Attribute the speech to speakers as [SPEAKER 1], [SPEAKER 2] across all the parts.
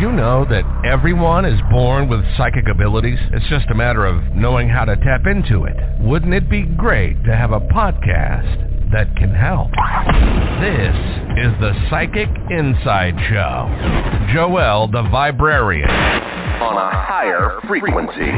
[SPEAKER 1] you know that everyone is born with psychic abilities? It's just a matter of knowing how to tap into it. Wouldn't it be great to have a podcast that can help? This is the Psychic Inside Show. Joelle, the Viberarian,
[SPEAKER 2] on a higher frequency,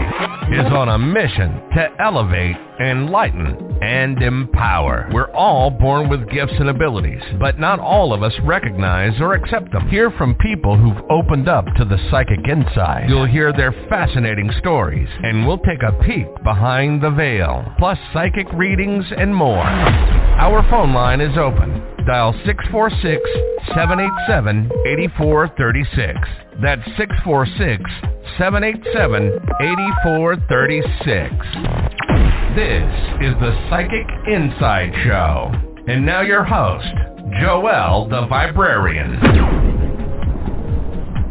[SPEAKER 1] is on a mission to elevate, enlighten, and empower. We're all born with gifts and abilities, but not all of us recognize or accept them. Hear from people who've opened up to the psychic inside. You'll hear their fascinating stories, and we'll take a peek behind the veil, plus psychic readings and more. Our phone line is open. Dial 646-787-8436. That's 646-787-8436. This is the Psychic Inside Show. And now your host, Joelle, the Viberarian.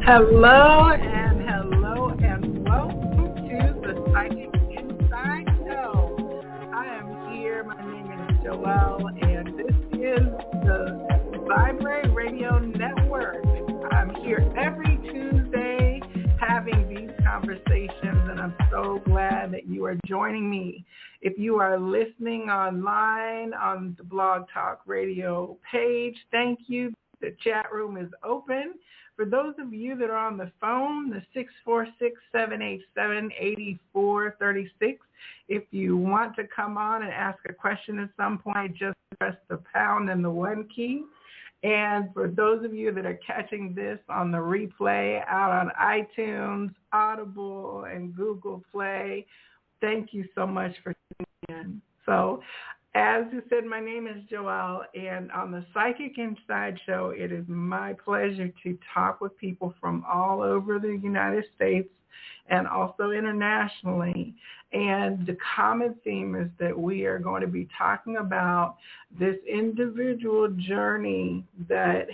[SPEAKER 3] Hello and welcome to the Psychic Inside Show. I am here. My name is Joelle, and this is the Viberarian Radio Network. I'm here every Tuesday having these conversations, and I'm so glad that you are joining me. If you are listening online on the Blog Talk Radio page, thank you. The chat room is open. For those of you that are on the phone, the 646-787-8436, if you want to come on and ask a question at some point, just press the pound and the 1 key. And for those of you that are catching this on the replay out on iTunes, Audible, and Google Play, thank you so much for tuning in. So, as you said, my name is Joelle, and on the Psychic Inside Show, it is my pleasure to talk with people from all over the United States and also internationally. And the common theme is that we are going to be talking about this individual journey that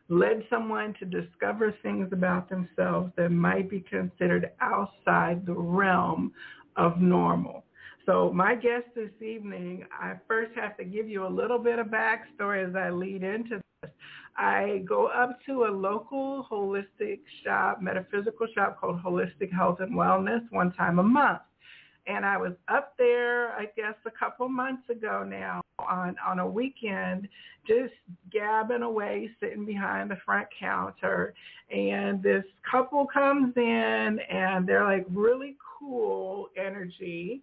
[SPEAKER 3] led someone to discover things about themselves that might be considered outside the realm of normal. So my guest this evening, I first have to give you a little bit of backstory as I lead into this. I go up to a local holistic shop, metaphysical shop called Holistic Health and Wellness one time a month. And I was up there, I guess, a couple months ago now on a weekend, just gabbing away, sitting behind the front counter. And this couple comes in, and they're like really cool energy,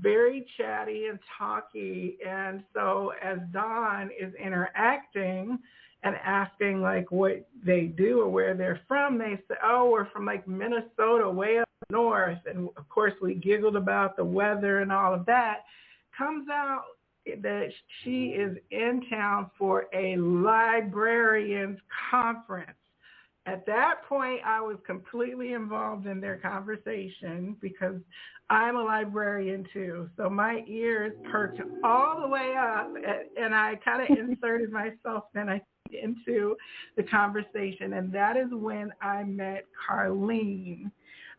[SPEAKER 3] very chatty and talky. And so as Dawn is interacting and asking like what they do or where they're from, they say, oh, we're from like Minnesota, way up north. And of course we giggled about the weather and all of that. Comes out that she is in town for a librarian's conference. At that point, I was completely involved in their conversation because I'm a librarian too. So my ears perked all the way up, and I kind of inserted myself then into the conversation. And that is when I met Karlene.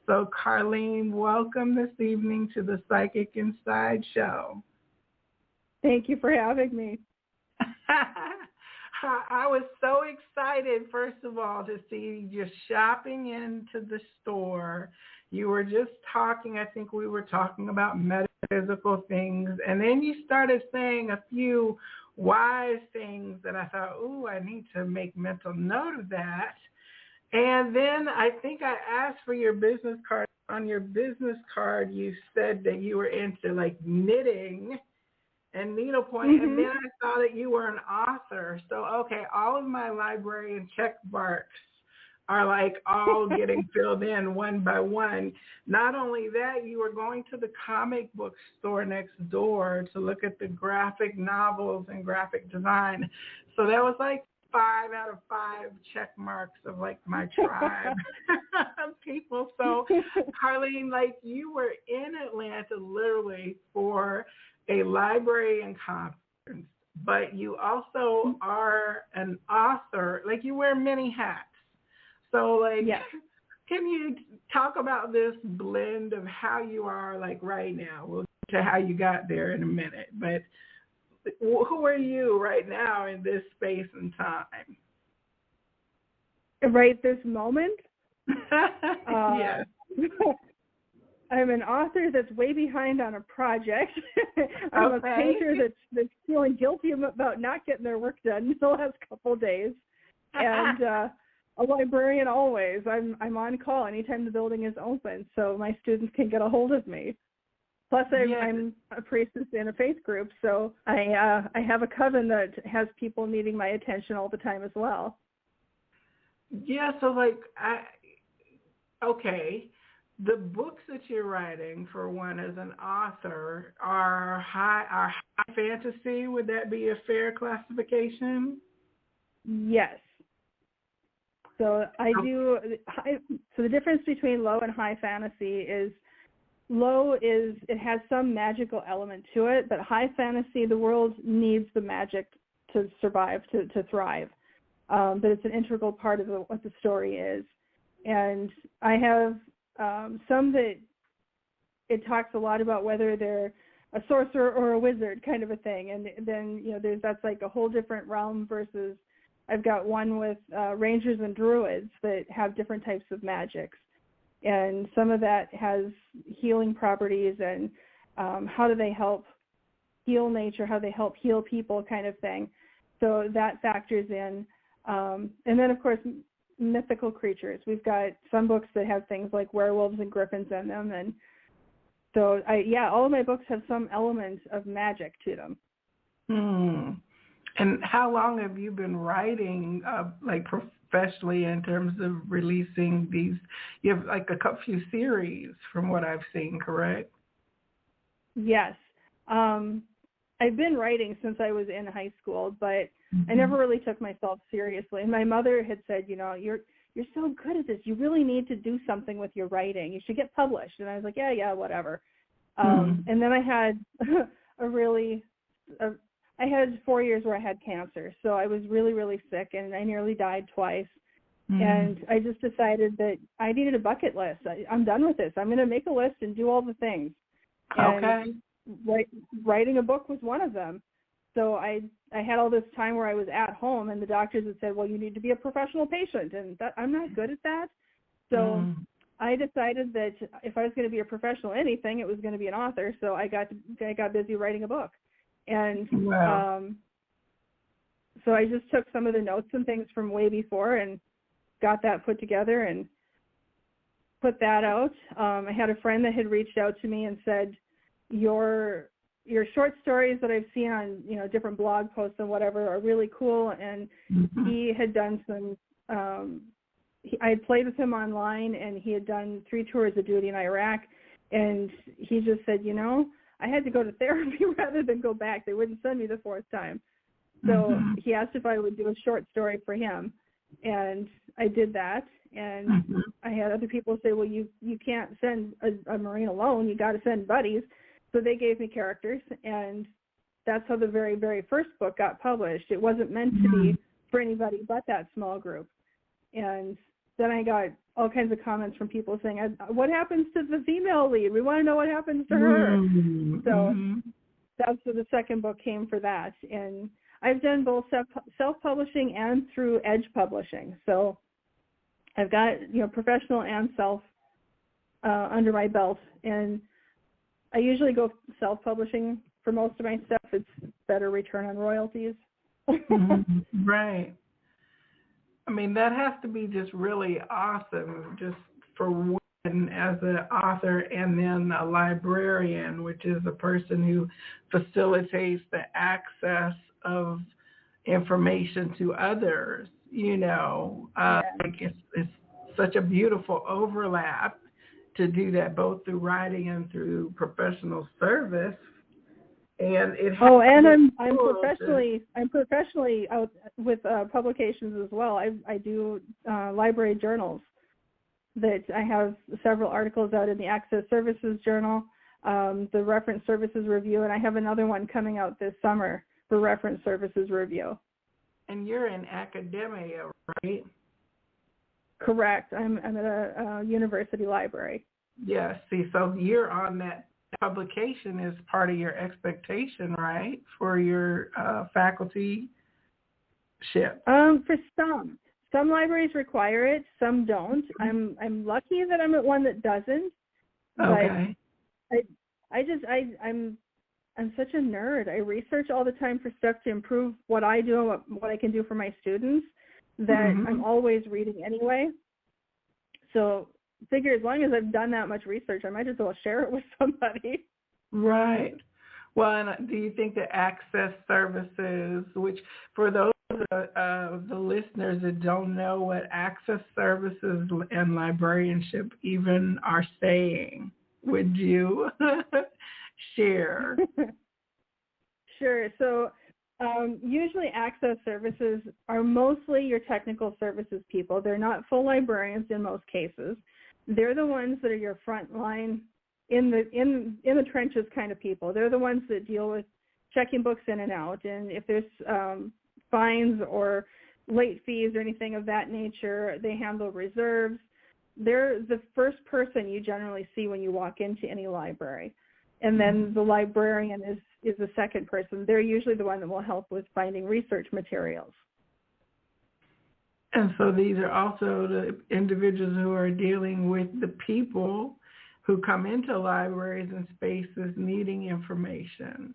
[SPEAKER 3] So Karlene, welcome this evening to the Psychic Inside Show.
[SPEAKER 4] Thank you for having me.
[SPEAKER 3] I was so excited, first of all, to see you shopping into the store. You were just talking, I think we were talking about metaphysical things, and then you started saying a few wise things that I thought, ooh, I need to make mental note of that. And then I think I asked for your business card. On your business card, you said that you were into like knitting and needlepoint, and then I saw that you were an author. So, okay, all of my librarian check marks are like all getting filled in one by one. Not only that, you were going to the comic book store next door to look at the graphic novels and graphic design. So that was like 5 out of 5 check marks of like my tribe of people. So, Karlene, like you were in Atlanta literally for a librarian conference, but you also are an author. Like you wear many hats. So like, yes. Can you talk about this blend of how you are like right now? We'll get to how you got there in a minute, but who are you right now in this space and time?
[SPEAKER 4] right this moment.
[SPEAKER 3] Yes.
[SPEAKER 4] I'm an author that's way behind on a project. I'm a painter that's feeling guilty about not getting their work done the last couple of days, and a librarian always. I'm on call anytime the building is open, so my students can get a hold of me. Plus, I'm a priestess in a faith group, so I have a coven that has people needing my attention all the time as well.
[SPEAKER 3] Yeah, so like, the books that you're writing, for one, as an author, are high fantasy. Would that be a fair classification?
[SPEAKER 4] Yes. So so the difference between low and high fantasy is low it has some magical element to it, but high fantasy, the world needs the magic to survive, to thrive. But it's an integral part of what the story is. And I have some that it talks a lot about whether they're a sorcerer or a wizard kind of a thing. And then, that's like a whole different realm versus I've got one with rangers and druids that have different types of magics. And some of that has healing properties and how do they help heal nature, how they help heal people kind of thing. So that factors in. And then, of course, mythical creatures. We've got some books that have things like werewolves and griffins in them. And so, all of my books have some element of magic to them.
[SPEAKER 3] And how long have you been writing, professionally, in terms of releasing these? You have like a few series from what I've seen, correct?
[SPEAKER 4] Yes. I've been writing since I was in high school, but I never really took myself seriously. And my mother had said, you're so good at this. You really need to do something with your writing. You should get published. And I was like, yeah, whatever. And then I had I had 4 years where I had cancer. So I was really, really sick, and I nearly died twice. And I just decided that I needed a bucket list. I'm done with this. I'm going to make a list and do all the things. And writing a book was one of them. So I had all this time where I was at home, and the doctors had said, well, you need to be a professional patient, and I'm not good at that. So I decided that if I was going to be a professional anything, it was going to be an author. So I got busy writing a book. And so I just took some of the notes and things from way before and got that put together and put that out. I had a friend that had reached out to me and said, your short stories that I've seen on, different blog posts and whatever are really cool. And he had done some, I had played with him online, and he had done 3 tours of duty in Iraq. And he just said, I had to go to therapy rather than go back. They wouldn't send me the 4th time. So he asked if I would do a short story for him. And I did that. And I had other people say, well, you can't send a Marine alone. You got to send buddies. So they gave me characters. And that's how the very, very first book got published. It wasn't meant to be for anybody but that small group. And then I got all kinds of comments from people saying, what happens to the female lead? We want to know what happens to her. So that's where the second book came for that. And I've done both self-publishing and through Edge Publishing. So I've got, professional and self under my belt. And I usually go self-publishing for most of my stuff. It's better return on royalties.
[SPEAKER 3] Right. I mean, that has to be just really awesome, just for one, as an author, and then a librarian, which is a person who facilitates the access of information to others. It's such a beautiful overlap to do that both through writing and through professional service. And I'm professionally out with publications as well. I do library journals. That I have several articles out in the Access Services Journal, the Reference Services Review, and I have another one coming out this summer for Reference Services Review. And you're in academia, right?
[SPEAKER 4] Correct. I'm at a university library.
[SPEAKER 3] Yes. See, so you're on that. Publication is part of your expectation, right, for your facultyship?
[SPEAKER 4] For some some libraries require it, some don't. I'm lucky that I'm at one that doesn't.
[SPEAKER 3] Okay.
[SPEAKER 4] But I'm such a nerd. I research all the time for stuff to improve what I do and what I can do for my students, that I'm always reading anyway. So figure as long as I've done that much research, I might as well share it with somebody.
[SPEAKER 3] Right. Well, and do you think that access services, which for those of the listeners that don't know what access services and librarianship even are saying, would you share?
[SPEAKER 4] Sure. So usually access services are mostly your technical services people. They're not full librarians in most cases. They're the ones that are your front line in the trenches kind of people. They're the ones that deal with checking books in and out, and if there's fines or late fees or anything of that nature, they handle reserves. They're the first person you generally see when you walk into any library. And then the librarian is the second person. They're usually the one that will help with finding research materials.
[SPEAKER 3] And so these are also the individuals who are dealing with the people who come into libraries and spaces needing information.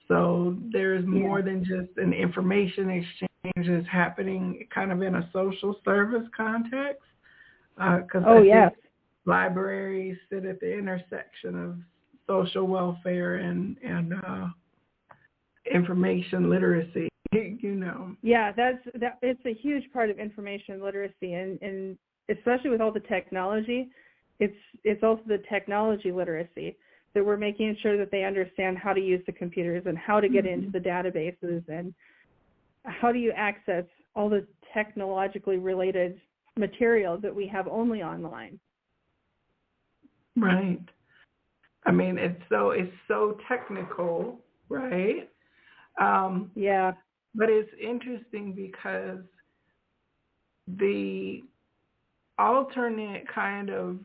[SPEAKER 3] So there's more than just an information exchange that's happening kind of in a social service context. Because libraries sit at the intersection of social welfare and information literacy, you know.
[SPEAKER 4] Yeah, it's a huge part of information literacy, and especially with all the technology, it's also the technology literacy that we're making sure that they understand how to use the computers and how to get into the databases and how do you access all the technologically related material that we have only online.
[SPEAKER 3] Right. I mean, it's so technical, right?
[SPEAKER 4] Yeah.
[SPEAKER 3] But it's interesting because the alternate kind of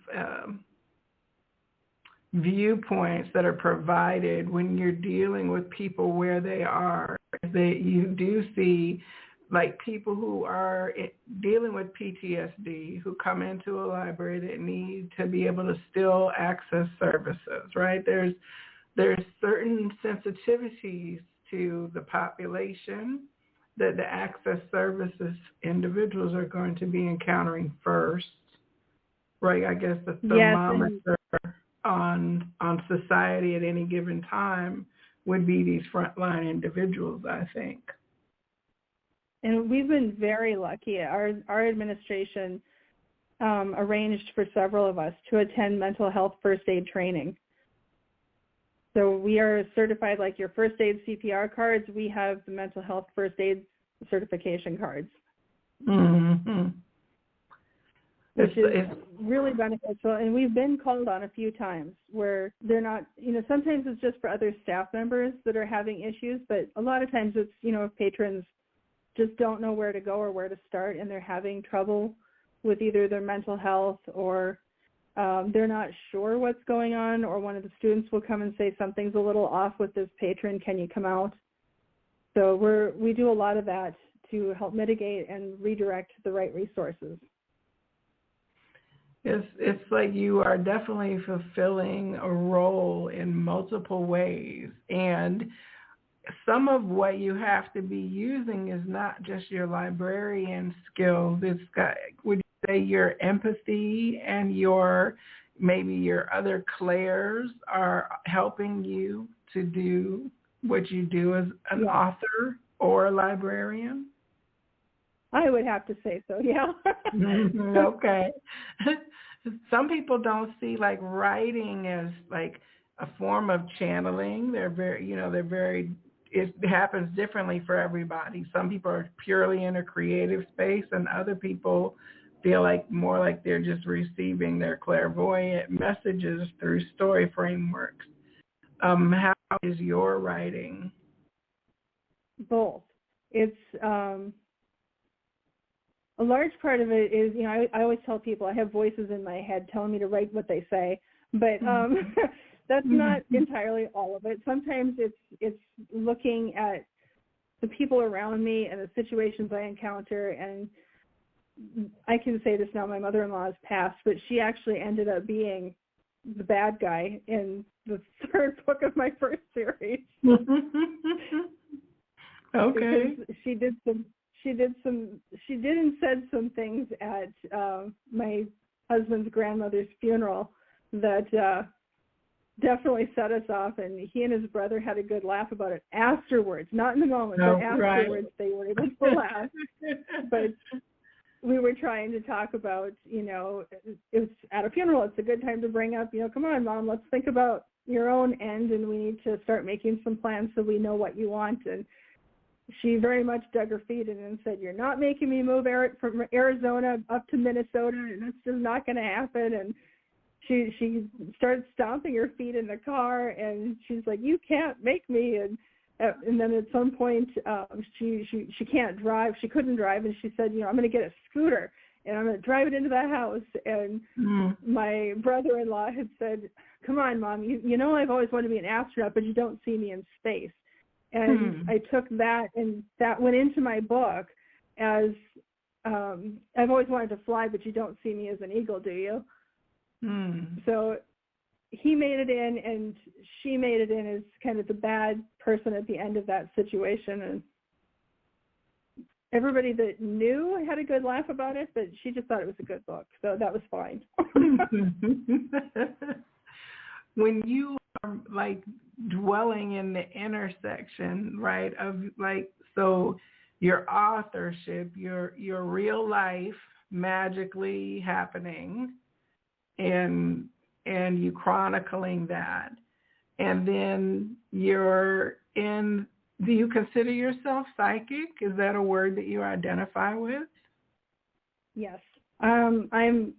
[SPEAKER 3] viewpoints that are provided when you're dealing with people where they are, that you do see like people who are dealing with PTSD who come into a library that need to be able to still access services, right? There's certain sensitivities to the population that the access services individuals are going to be encountering first, right? I guess the thermometer on society at any given time would be these frontline individuals, I think.
[SPEAKER 4] And we've been very lucky. Our administration arranged for several of us to attend mental health first aid training. So we are certified like your first aid CPR cards. We have the mental health first aid certification cards.
[SPEAKER 3] Mm-hmm.
[SPEAKER 4] Which is really beneficial. And we've been called on a few times where they're not, sometimes it's just for other staff members that are having issues, but a lot of times it's, if patrons just don't know where to go or where to start and they're having trouble with either their mental health or they're not sure what's going on, or one of the students will come and say something's a little off with this patron, can you come out? So we do a lot of that to help mitigate and redirect the right resources.
[SPEAKER 3] It's like you are definitely fulfilling a role in multiple ways, and some of what you have to be using is not just your librarian skills. It's got, would you say, your empathy and maybe your other clairs are helping you to do what you do as an author or a librarian?
[SPEAKER 4] I would have to say so, yeah.
[SPEAKER 3] Okay. Some people don't see like writing as like a form of channeling. They're very, it happens differently for everybody. Some people are purely in a creative space, and other people feel like more like they're just receiving their clairvoyant messages through story frameworks. How is your writing?
[SPEAKER 4] Both. It's a large part of it is, I always tell people I have voices in my head telling me to write what they say, but that's not entirely all of it. Sometimes it's looking at the people around me and the situations I encounter and I can say this now, my mother-in-law has passed, but she actually ended up being the bad guy in the third book of my first series.
[SPEAKER 3] Okay.
[SPEAKER 4] Because she did and said some things at my husband's grandmother's funeral that definitely set us off, and he and his brother had a good laugh about it afterwards, not in the moment, but afterwards they were able to laugh. But we were trying to talk about, it's at a funeral, it's a good time to bring up, come on, Mom, let's think about your own end, and we need to start making some plans so we know what you want. And she very much dug her feet in and said, you're not making me move from Arizona up to Minnesota, and that's just not going to happen. And she started stomping her feet in the car, and she's like, you can't make me. And then at some point, she can't drive. She couldn't drive, and she said, I'm going to get a scooter, and I'm going to drive it into the house. And my brother-in-law had said, come on, Mom, you know I've always wanted to be an astronaut, but you don't see me in space. And I took that, and that went into my book as I've always wanted to fly, but you don't see me as an eagle, do you? So he made it in, and she made it in as kind of the bad person at the end of that situation. And everybody that knew had a good laugh about it, but she just thought it was a good book, so that was fine.
[SPEAKER 3] When you are like dwelling in the intersection, right, of like, so your authorship, your real life magically happening, and you chronicling that, and then you're in, do you consider yourself psychic? Is that a word that you identify with?
[SPEAKER 4] Yes. I'm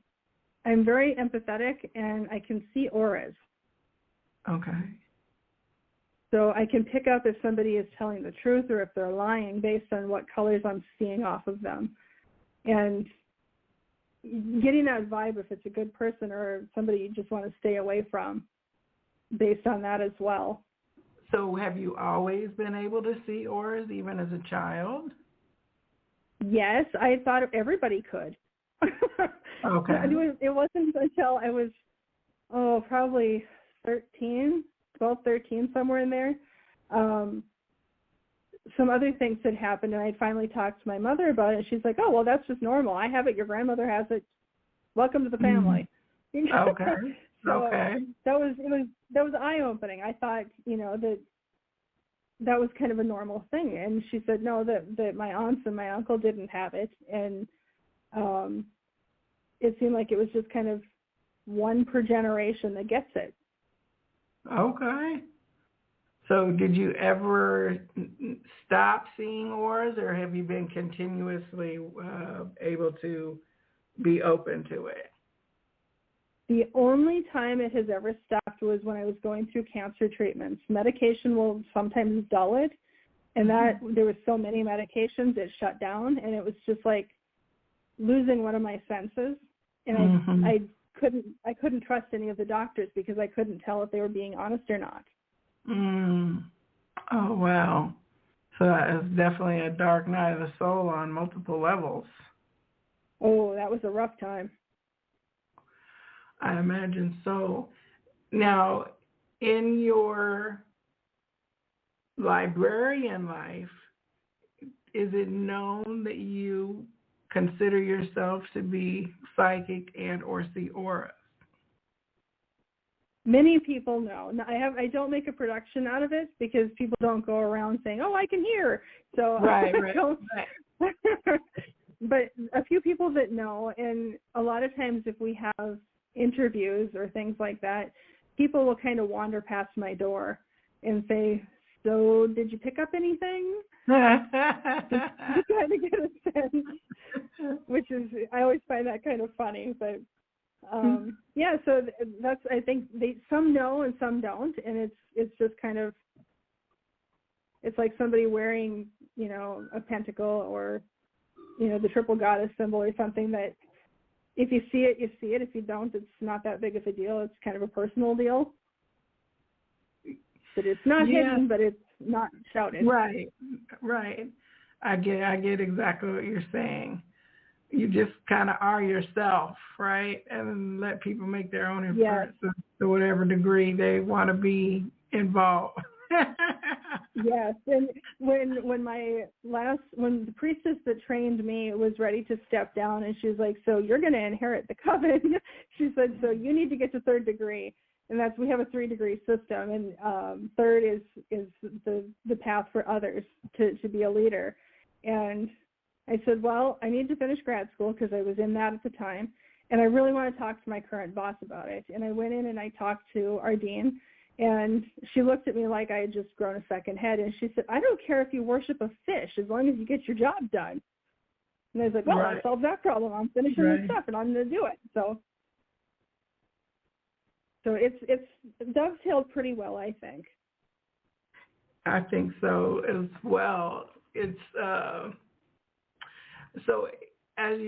[SPEAKER 4] very empathetic, and I can see auras.
[SPEAKER 3] Okay.
[SPEAKER 4] So I can pick up if somebody is telling the truth or if they're lying based on what colors I'm seeing off of them. And getting that vibe if it's a good person or somebody you just want to stay away from based on that as well.
[SPEAKER 3] So have you always been able to see auras even as a child?
[SPEAKER 4] Yes, I thought everybody could.
[SPEAKER 3] Okay.
[SPEAKER 4] It wasn't until I was, probably 12, 13, somewhere in there. Some other things had happened, and I finally talked to my mother about it. She's like, oh, well, that's just normal. I have it. Your grandmother has it. Welcome to the family.
[SPEAKER 3] Okay.
[SPEAKER 4] So
[SPEAKER 3] okay.
[SPEAKER 4] That was eye-opening. I thought, that was kind of a normal thing. And she said, no, that my aunts and my uncle didn't have it. And it seemed like it was just kind of one per generation that gets it.
[SPEAKER 3] Okay. So did you ever stop seeing auras, or have you been continuously able to be open to it?
[SPEAKER 4] The only time it has ever stopped was when I was going through cancer treatments. Medication will sometimes dull it, and that there were so many medications it shut down, and it was just like losing one of my senses. And I couldn't trust any of the doctors because I couldn't tell if they were being honest or not.
[SPEAKER 3] Oh, wow. So that is definitely a dark night of the soul on multiple levels.
[SPEAKER 4] Oh, that was a rough time.
[SPEAKER 3] I imagine so. Now, in your librarian life, is it known that you consider yourself to be psychic and or see auras?
[SPEAKER 4] Many people know. I don't make a production out of it because people don't go around saying, "Oh, I can hear." So
[SPEAKER 3] right.
[SPEAKER 4] But a few people that know, and a lot of times if we have interviews or things like that, people will kind of wander past my door and say, "So, did you pick up anything?" Just trying to get a sense, which is, I always find that kind of funny, but. Yeah, so that's, I think some know and some don't, and it's just kind of, it's like somebody wearing, a pentacle or, the triple goddess symbol or something that if you see it, you see it. If you don't, it's not that big of a deal. It's kind of a personal deal. But it's not hidden, but it's not shouted.
[SPEAKER 3] Right. I get exactly what you're saying. you just kind of are yourself, right? And let people make their own inferences to whatever degree they want to be involved.
[SPEAKER 4] Yes, and when the priestess that trained me was ready to step down, and she was like, "So you're going to inherit the coven." She said, "So you need to get to 3rd degree," and we have a 3-degree system, and 3rd is the path for others to be a leader. And I said, "Well, I need to finish grad school," because I was in that at the time, and I really want to talk to my current boss about it. And I went in and I talked to our dean. And she looked at me like I had just grown a second head, and she said, "I don't care if you worship a fish as long as you get your job done." And I was like, "Well, I solved that problem. I'm finishing this stuff, and I'm going to do it." So it's dovetailed pretty well, I think.
[SPEAKER 3] I think so as well. It's so as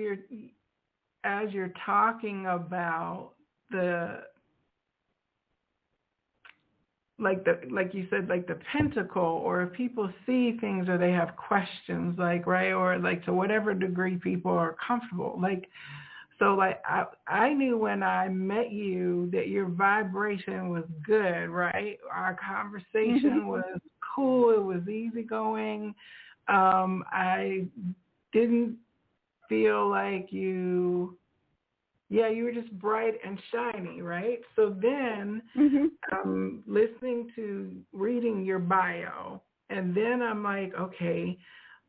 [SPEAKER 3] you're talking about like you said, like the pentacle, or if people see things or they have questions, like, right, or like to whatever degree people are comfortable, like, so like I knew when I met you that your vibration was good, right? Our conversation was cool, it was easygoing. I didn't feel like you were just bright and shiny, right? So then reading your bio, and then I'm like, okay,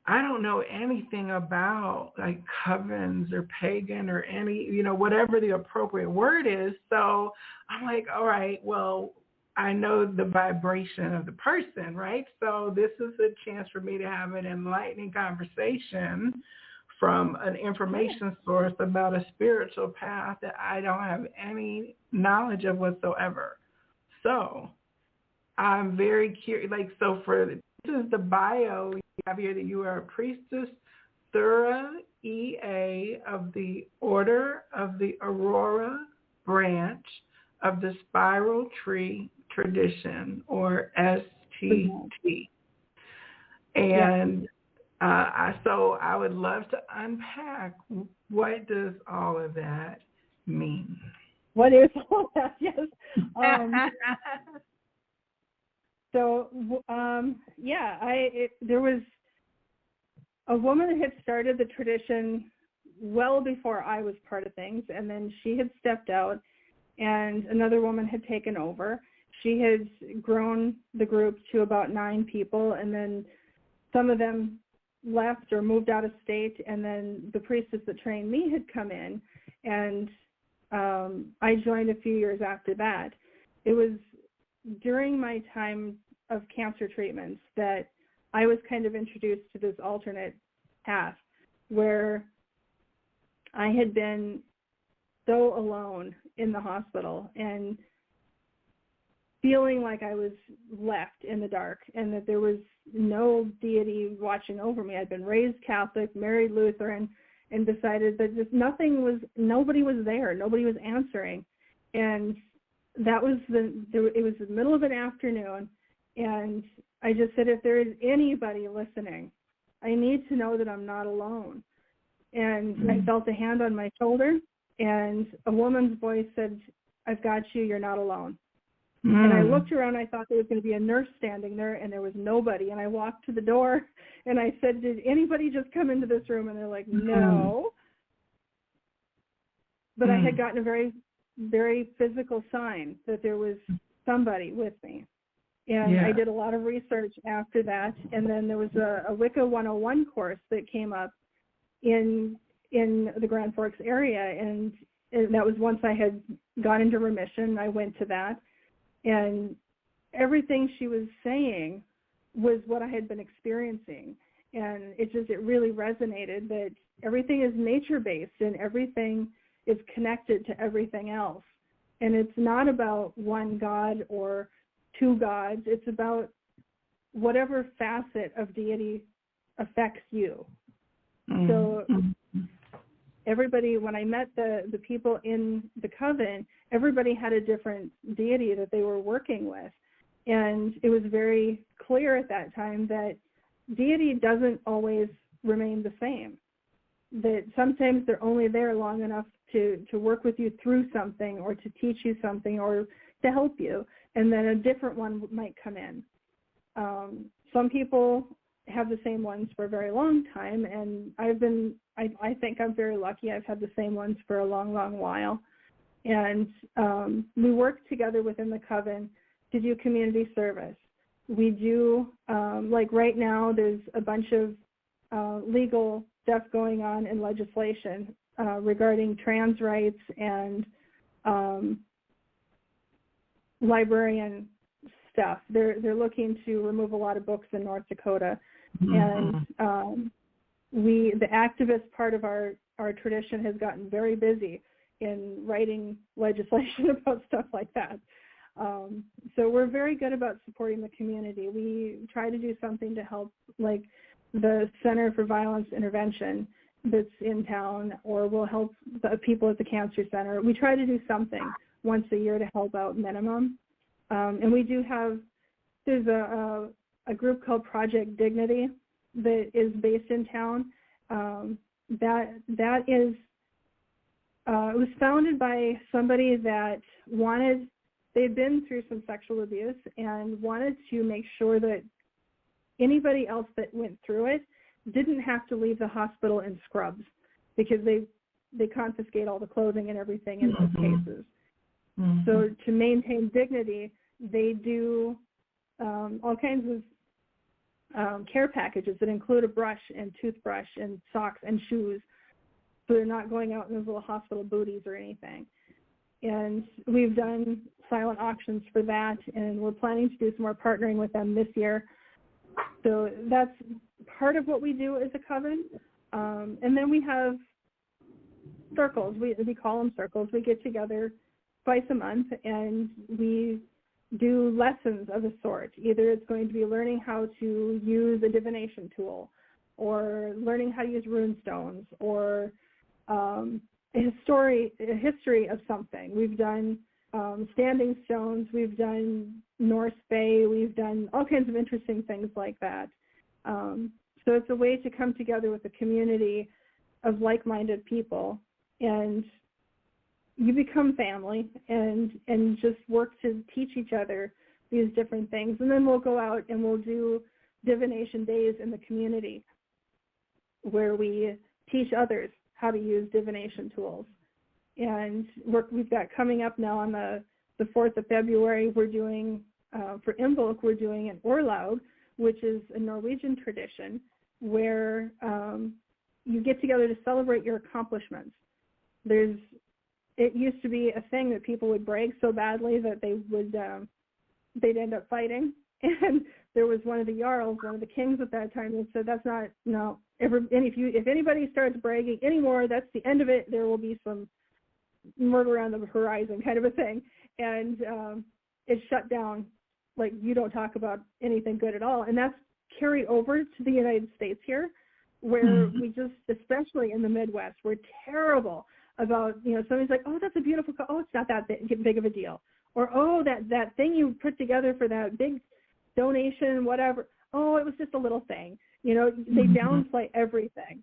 [SPEAKER 3] I don't know anything about like covens or pagan or any, whatever the appropriate word is. So I'm like, all right, well, I know the vibration of the person, right? So this is a chance for me to have an enlightening conversation from an information source about a spiritual path that I don't have any knowledge of whatsoever. So I'm very curious. Like, so this is the bio you have here, that you are a priestess Thura E.A. of the Order of the Aurora branch of the Spiral Tree Tradition, or STT. And so I would love to unpack, what does all of that mean?
[SPEAKER 4] What is all that? Yes. There was a woman that had started the tradition well before I was part of things, and then she had stepped out, and another woman had taken over. She had grown the group to about 9 people, and then some of them left or moved out of state, and then the priestess that trained me had come in, and I joined a few years after that. It was during my time of cancer treatments that I was kind of introduced to this alternate path, where I had been so alone in the hospital and feeling like I was left in the dark, and that there was no deity watching over me. I'd been raised Catholic, married Lutheran, and decided that just nobody was there, nobody was answering. And that was it was the middle of an afternoon, and I just said, if there is anybody listening, I need to know that I'm not alone. And I felt a hand on my shoulder, and a woman's voice said, "I've got you, you're not alone." And I looked around, I thought there was going to be a nurse standing there, and there was nobody. And I walked to the door, and I said, "Did anybody just come into this room?" And they're like, "No." But I had gotten a very, very physical sign that there was somebody with me. And I did a lot of research after that. And then there was a Wicca 101 course that came up in the Grand Forks area. And that was once I had gone into remission. I went to that. And everything she was saying was what I had been experiencing. And it really resonated that everything is nature-based and everything is connected to everything else. And it's not about one God or 2 gods. It's about whatever facet of deity affects you. So everybody, when I met the people in the coven, everybody had a different deity that they were working with. And it was very clear at that time that deity doesn't always remain the same. that sometimes they're only there long enough to work with you through something or to teach you something or to help you, and then a different one might come in. Some people have the same ones for a very long time, and I think I'm very lucky. I've had the same ones for a long, long while. And we work together within the coven to do community service. We do, like right now, there's a bunch of legal stuff going on in legislation regarding trans rights and librarian stuff. They're looking to remove a lot of books in North Dakota. And the activist part of our tradition has gotten very busy in writing legislation about stuff like that. So we're very good about supporting the community. We try to do something to help, like the Center for Violence Intervention that's in town, or we'll help the people at the Cancer Center. We try to do something once a year to help out minimum. And we do have, there's a group called Project Dignity that is based in town. That is, it was founded by somebody that they'd been through some sexual abuse and wanted to make sure that anybody else that went through it didn't have to leave the hospital in scrubs, because they confiscate all the clothing and everything in those cases. So to maintain dignity, they do all kinds of care packages that include a brush and toothbrush and socks and shoes, so they're not going out in those little hospital booties or anything. And we've done silent auctions for that, and we're planning to do some more partnering with them this year. So that's part of what we do as a coven. And then we have circles. We call them circles. We get together twice a month, and we do lessons of a sort. Either it's going to be learning how to use a divination tool, or learning how to use rune stones, or a history of something. We've done standing stones, we've done Norse Bay, we've done all kinds of interesting things like that. So it's a way to come together with a community of like-minded people, and you become family and just work to teach each other these different things. And then we'll go out and we'll do Divination Days in the community, where we teach others how to use divination tools. And we've got coming up now on the 4th of February, we're doing, for Imbolc, we're doing an Orlaug, which is a Norwegian tradition where you get together to celebrate your accomplishments. It used to be a thing that people would brag so badly that they'd end up fighting. And there was one of the Jarls, one of the kings at that time, that said, that's not, no. And if anybody starts bragging anymore, that's the end of it. There will be some murder on the horizon, kind of a thing. And it's shut down. Like, you don't talk about anything good at all. And that's carried over to the United States here, where we just, especially in the Midwest, we're terrible about, somebody's like, oh, that's a beautiful, oh, it's not that big of a deal. Or, oh, that thing you put together for that big donation, whatever. Oh, it was just a little thing. They downplay everything.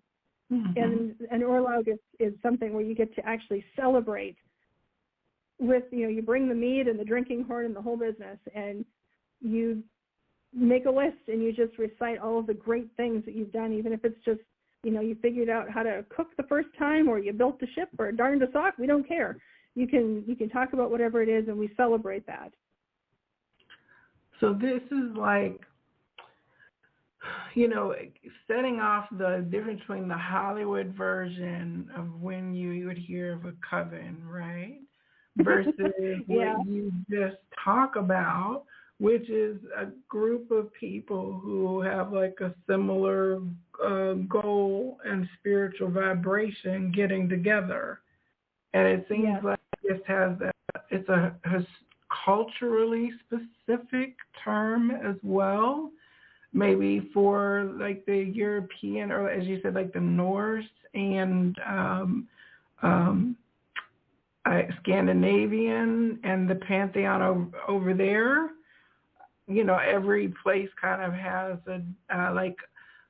[SPEAKER 4] And Orlaug is something where you get to actually celebrate with, you bring the mead and the drinking horn and the whole business, and you make a list and you just recite all of the great things that you've done, even if it's just, you figured out how to cook the first time, or you built a ship, or darned a sock. We don't care. You can talk about whatever it is, and we celebrate that.
[SPEAKER 3] So this is like, setting off the difference between the Hollywood version of when you would hear of a coven, right? Versus what you just talk about, which is a group of people who have like a similar goal and spiritual vibration getting together. And it seems like this it's a culturally specific term as well, maybe for like the European, or as you said, like the Norse and Scandinavian and the pantheon over there. Every place kind of has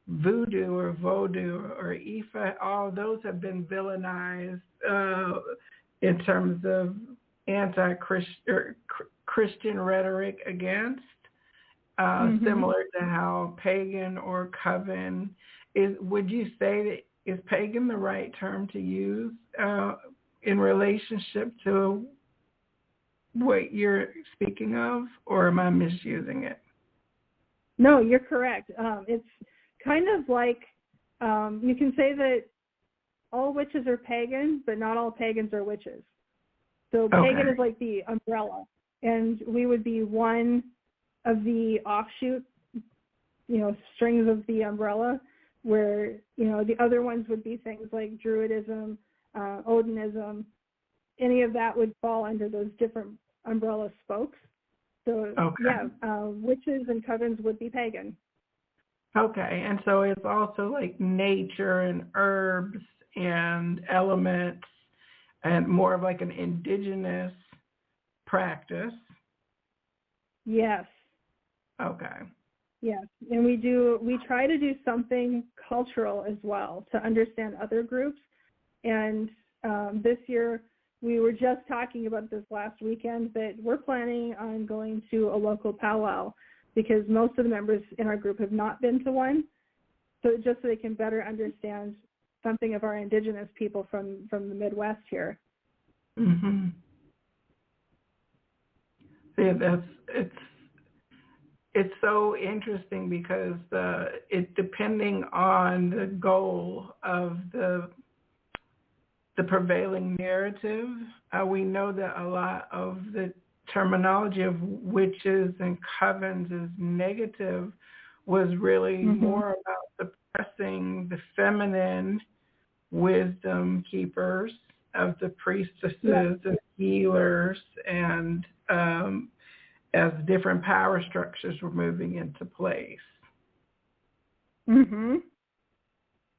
[SPEAKER 3] voodoo or vodou or Ifa, all those have been villainized in terms of Christian rhetoric against, similar to how pagan or coven is. Would you say that is pagan the right term to use in relationship to what you're speaking of, or am I misusing it?
[SPEAKER 4] No, you're correct. It's kind of like you can say that all witches are pagan, but not all pagans are witches. So pagan is like the umbrella, and we would be one of the offshoot, strings of the umbrella, where, the other ones would be things like Druidism, Odinism. Any of that would fall under those different umbrella spokes. So, witches and covens would be pagan.
[SPEAKER 3] Okay, and so it's also like nature and herbs and elements and more of like an indigenous practice.
[SPEAKER 4] Yes.
[SPEAKER 3] Okay.
[SPEAKER 4] Yes, and we try to do something cultural as well to understand other groups. And this year, we were just talking about this last weekend, that we're planning on going to a local powwow because most of the members in our group have not been to one. So just so they can better understand something of our indigenous people from the Midwest here.
[SPEAKER 3] Mm-hmm. Yeah, it's so interesting because depending on the goal of the prevailing narrative, we know that a lot of the terminology of witches and covens is negative was really more about suppressing the feminine wisdom keepers of the priestesses and healers, and as different power structures were moving into place.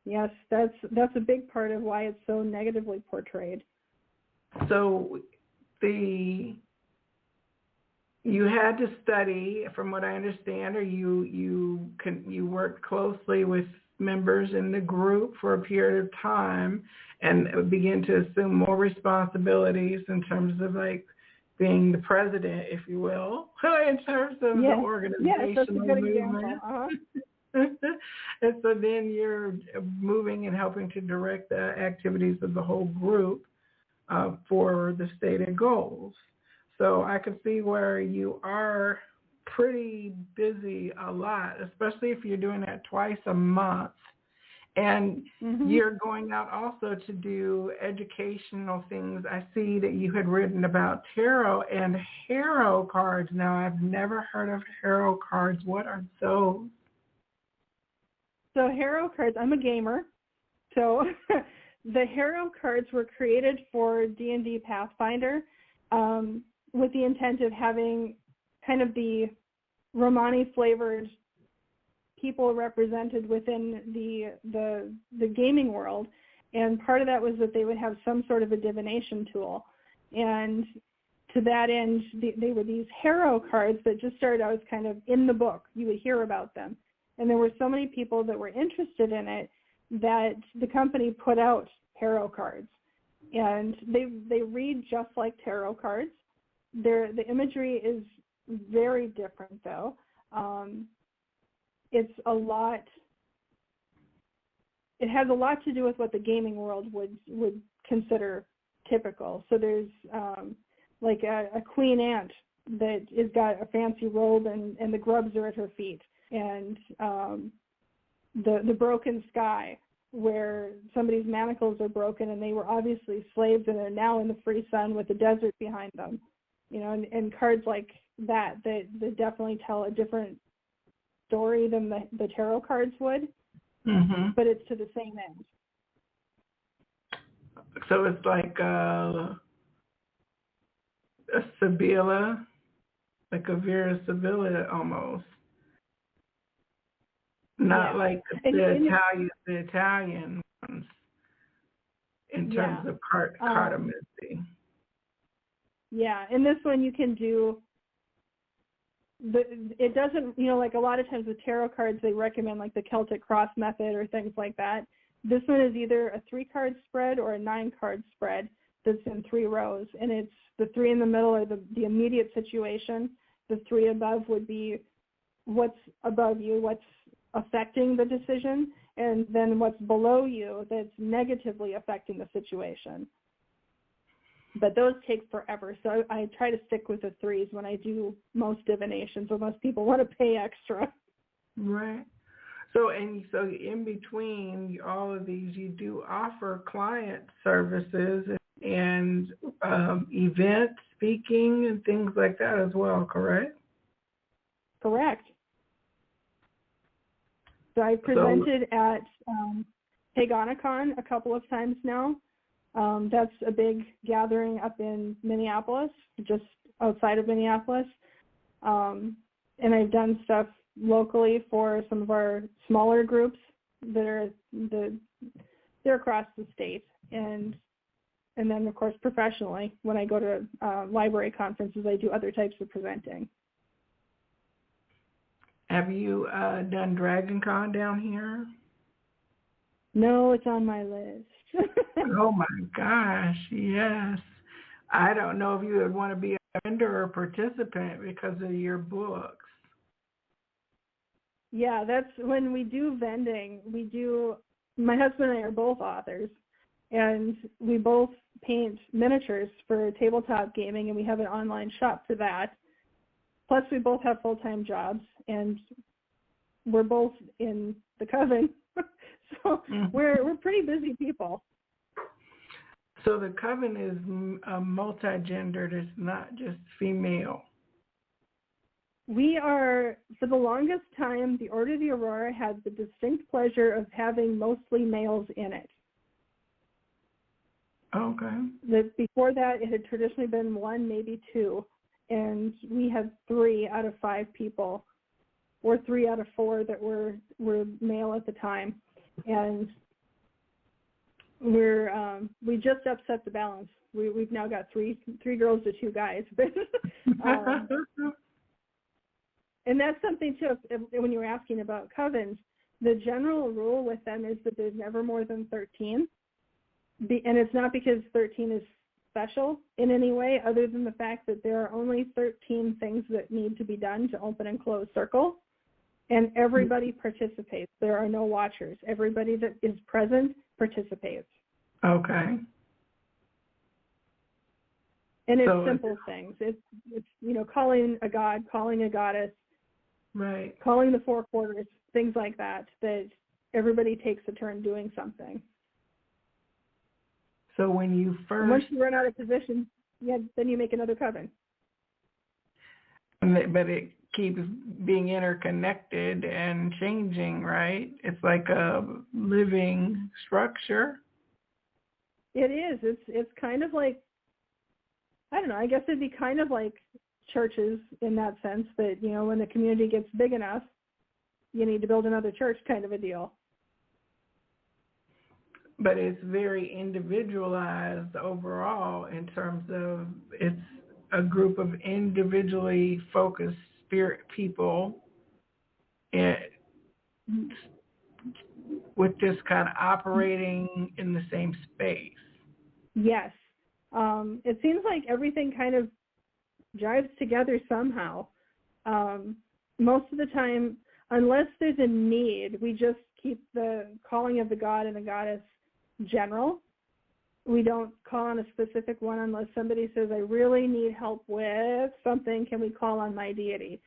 [SPEAKER 4] Yes, that's a big part of why it's so negatively portrayed.
[SPEAKER 3] So you had to study, from what I understand, or you worked closely with members in the group for a period of time and begin to assume more responsibilities in terms of like being the president, if you will, in terms of the organizational
[SPEAKER 4] that's a good
[SPEAKER 3] movement.
[SPEAKER 4] example.
[SPEAKER 3] And so then you're moving and helping to direct the activities of the whole group for the stated goals. So I can see where you are pretty busy a lot, especially if you're doing that twice a month. And you're going out also to do educational things. I see that you had written about tarot and harrow cards. Now, I've never heard of harrow cards. What are those?
[SPEAKER 4] So harrow cards, I'm a gamer. So the harrow cards were created for D&D Pathfinder with the intent of having kind of the Romani-flavored people represented within the gaming world, and part of that was that they would have some sort of a divination tool, and to that end they were these harrow cards that just started out as kind of in the book. You would hear about them, and there were so many people that were interested in it that the company put out harrow cards, and they read just like tarot cards. The imagery is very different though. It has a lot to do with what the gaming world would consider typical. So there's like a queen ant that has got a fancy robe and the grubs are at her feet, and the broken sky, where somebody's manacles are broken and they were obviously slaves and are now in the free sun with the desert behind them, and cards like that definitely tell a different story than the tarot cards would, but it's to the same end.
[SPEAKER 3] So it's like a Sibylla, like a Vera Sibylla almost. Not like the Italian ones in terms of cartomancy.
[SPEAKER 4] Yeah, in this one you can do it doesn't, like a lot of times with tarot cards, they recommend like the Celtic cross method or things like that. This one is either a 3-card spread or a 9-card spread that's in 3 rows. And it's the 3 in the middle are the immediate situation. The 3 above would be what's above you, what's affecting the decision, and then what's below you that's negatively affecting the situation. But those take forever, so I try to stick with the 3s when I do most divinations, unless people want to pay extra.
[SPEAKER 3] Right. So in between all of these, you do offer client services and events, speaking, and things like that as well, correct?
[SPEAKER 4] Correct. So I presented at Pagonicon a couple of times now. That's a big gathering up in Minneapolis, just outside of Minneapolis. And I've done stuff locally for some of our smaller groups that they're across the state. And then, of course, professionally, when I go to library conferences, I do other types of presenting.
[SPEAKER 3] Have you done Dragon Con down here?
[SPEAKER 4] No, it's on my list.
[SPEAKER 3] Oh my gosh, yes. I don't know if you would want to be a vendor or participant because of your books.
[SPEAKER 4] Yeah, that's when we do vending. My husband and I are both authors, and we both paint miniatures for tabletop gaming, and we have an online shop for that. Plus, we both have full-time jobs, and we're both in the coven. So we're pretty busy people.
[SPEAKER 3] So the coven is multi-gendered. It's not just female.
[SPEAKER 4] We are, for the longest time, the Order of the Aurora had the distinct pleasure of having mostly males in it.
[SPEAKER 3] Okay.
[SPEAKER 4] Before that, it had traditionally been 1, maybe 2, and we had 3 out of 5 people, or 3 out of 4 that were male at the time. And we just upset the balance. We've now got 3 girls to 2 guys. And that's something too. When you were asking about covens, the general rule with them is that there's never more than 13. And it's not because 13 is special in any way, other than the fact that there are only 13 things that need to be done to open and close circle. And everybody participates. There are no watchers. Everybody that is present participates.
[SPEAKER 3] Okay.
[SPEAKER 4] And it's simple things. It's calling a god, calling a goddess,
[SPEAKER 3] right,
[SPEAKER 4] calling the 4 quarters, things like that everybody takes a turn doing something.
[SPEAKER 3] So when you first...
[SPEAKER 4] Once you run out of position, then you make another coven.
[SPEAKER 3] But it keeps being interconnected and changing, right? It's like a living structure.
[SPEAKER 4] It is. It's kind of like, I don't know, I guess it'd be kind of like churches in that sense that, when the community gets big enough, you need to build another church kind of a deal.
[SPEAKER 3] But it's very individualized overall in terms of it's a group of individually focused spirit people with just kind of operating in the same space.
[SPEAKER 4] Yes. It seems like everything kind of jives together somehow. Most of the time, unless there's a need, we just keep the calling of the god and the goddess general. We don't call on a specific one unless somebody says, I really need help with something, can we call on my deity?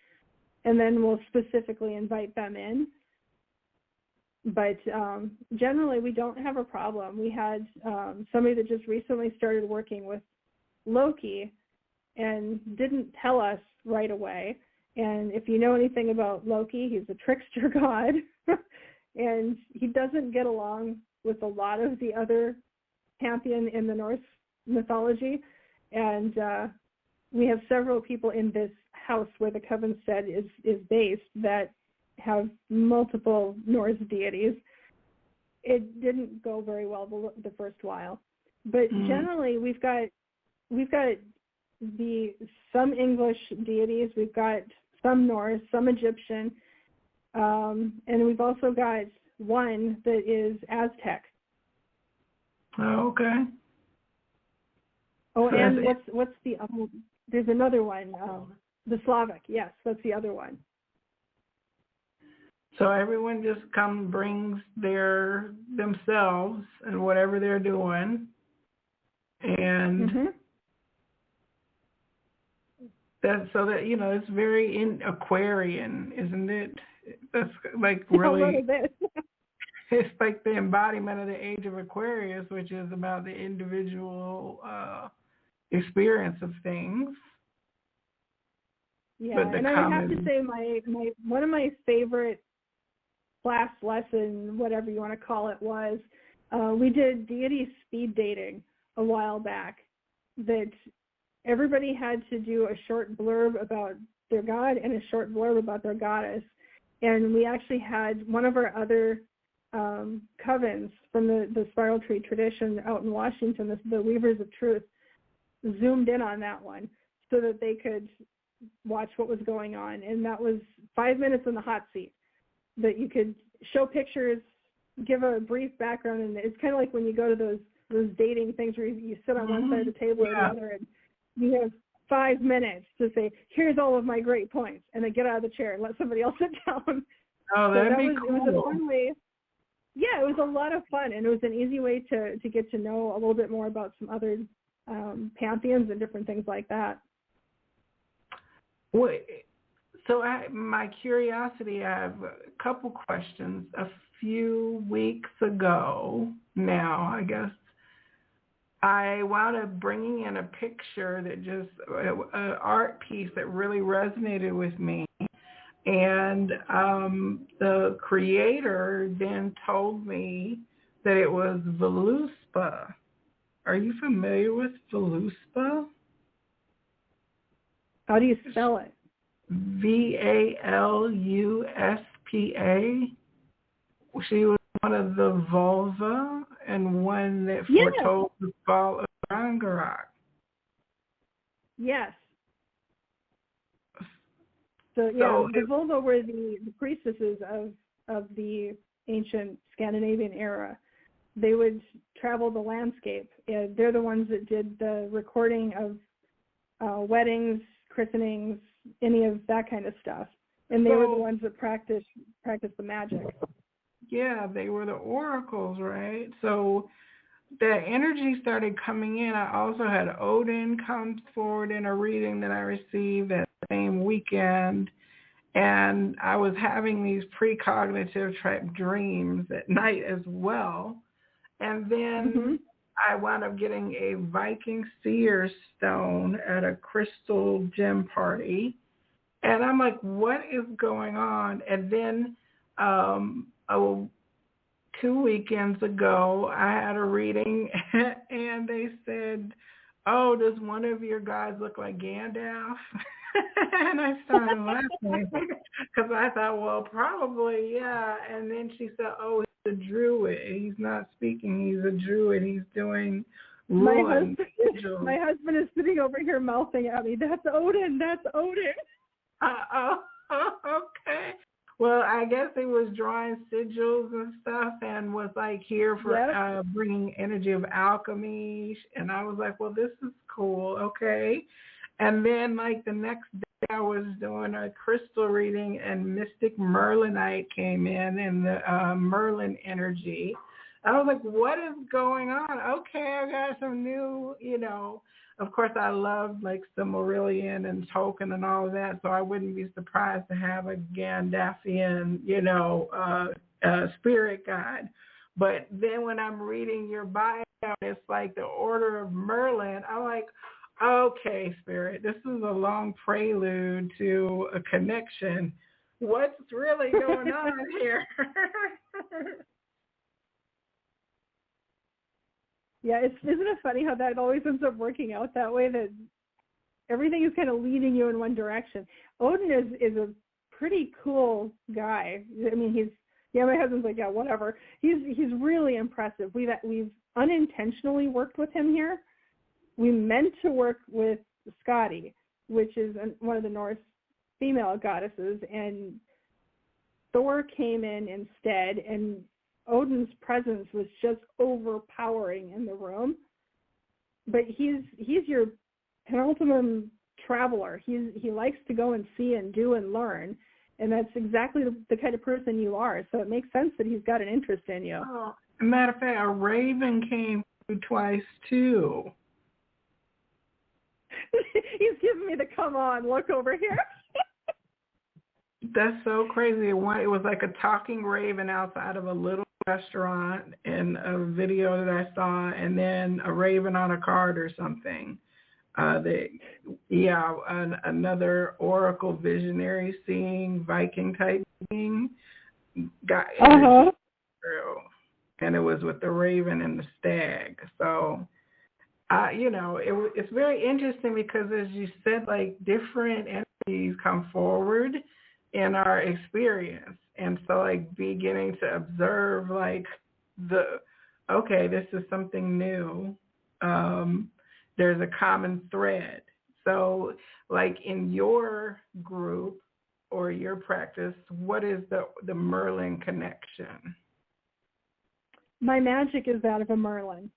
[SPEAKER 4] And then we'll specifically invite them in. But generally, we don't have a problem. We had somebody that just recently started working with Loki and didn't tell us right away. And if you know anything about Loki, he's a trickster god. And he doesn't get along with a lot of the other pantheon in the Norse mythology. And we have several people in this house where the Covenstead is based that have multiple Norse deities. It didn't go very well the first while. But generally, we've got some English deities. We've got some Norse, some Egyptian, and we've also got one that is Aztec.
[SPEAKER 3] Oh, okay.
[SPEAKER 4] Oh, and what's the there's another one, the Slavic. Yes, that's the other one.
[SPEAKER 3] So everyone just brings themselves and whatever they're doing, and that's so that it's very Aquarian, isn't it? That's like really.
[SPEAKER 4] A little bit.
[SPEAKER 3] It's like the embodiment of the age of Aquarius, which is about the individual experience of things.
[SPEAKER 4] Yeah, and I have to say, my one of my favorite class lesson, whatever you want to call it, was we did deity speed dating a while back, that everybody had to do a short blurb about their god and a short blurb about their goddess. And we actually had one of our other covens from the spiral tree tradition out in Washington, the Weavers of Truth, zoomed in on that one so that they could watch what was going on. And that was 5 minutes in the hot seat, that you could show pictures, give a brief background, and it's kind of like when you go to those dating things where you sit on one side of the table or the other, and you have 5 minutes to say, here's all of my great points, and then get out of the chair and let somebody else sit down.
[SPEAKER 3] Oh, that'd be cool.
[SPEAKER 4] It was a fun way. Yeah, it was a lot of fun, and it was an easy way to get to know a little bit more about some other pantheons and different things like that.
[SPEAKER 3] Well, so my curiosity, I have a couple questions. A few weeks ago now, I guess, I wound up bringing in a picture that an art piece that really resonated with me. And the creator then told me that it was Voluspa. Are you familiar with Voluspa?
[SPEAKER 4] How do you spell it?
[SPEAKER 3] Valuspa. She was one of the vulva and one that foretold the fall of Ragnarok.
[SPEAKER 4] Yes. So the vulva were the priestesses of the ancient Scandinavian era. They would travel the landscape. They're the ones that did the recording of weddings, christenings, any of that kind of stuff. And they were the ones that practiced the magic.
[SPEAKER 3] Yeah, they were the oracles, right? So the energy started coming in. I also had Odin come forward in a reading that I received that same weekend. And I was having these precognitive type dreams at night as well. And then I wound up getting a Viking seer stone at a crystal gem party. And I'm like, what is going on? And then 2 weekends ago, I had a reading and they said, oh, does one of your guys look like Gandalf? And I started laughing because I thought, well, probably, yeah. And then she said, oh, he's a druid. He's not speaking. He's a druid. He's doing ruin.
[SPEAKER 4] My husband is sitting over here mouthing at me, that's Odin, that's Odin.
[SPEAKER 3] Okay. Well, I guess he was drawing sigils and stuff and was like here for bringing energy of alchemy. And I was like, well, this is cool. Okay. And then like the next day I was doing a crystal reading and Mystic Merlinite came in and the Merlin energy. I was like, what is going on? Okay, I got some new, of course I love like the Marillion and Tolkien and all of that, so I wouldn't be surprised to have a Gandalfian, spirit guide. But then when I'm reading your bio, it's like the Order of Merlin. I'm like, okay, Spirit, this is a long prelude to a connection. What's really going on here?
[SPEAKER 4] Yeah, isn't it funny how that always ends up working out that way, that everything is kind of leading you in one direction. Odin is a pretty cool guy. I mean, my husband's like, yeah, whatever. He's really impressive. We've unintentionally worked with him here. We meant to work with Scotty, which is one of the Norse female goddesses, and Thor came in instead, and Odin's presence was just overpowering in the room. But he's your penultimate traveler. He likes to go and see and do and learn, and that's exactly the kind of person you are. So it makes sense that he's got an interest in you.
[SPEAKER 3] Oh, matter of fact, a raven came through twice too.
[SPEAKER 4] He's giving me the come on, look over here.
[SPEAKER 3] That's so crazy. It was like a talking raven outside of a little restaurant in a video that I saw, and then a raven on a card or something. Another oracle visionary seeing Viking type thing got energy through, and it was with the raven and the stag. So, it's very interesting because, as you said, like different entities come forward in our experience, and so like beginning to observe like this is something new. There's a common thread. So like in your group or your practice, what is the Merlin connection?
[SPEAKER 4] My magic is that of a Merlin.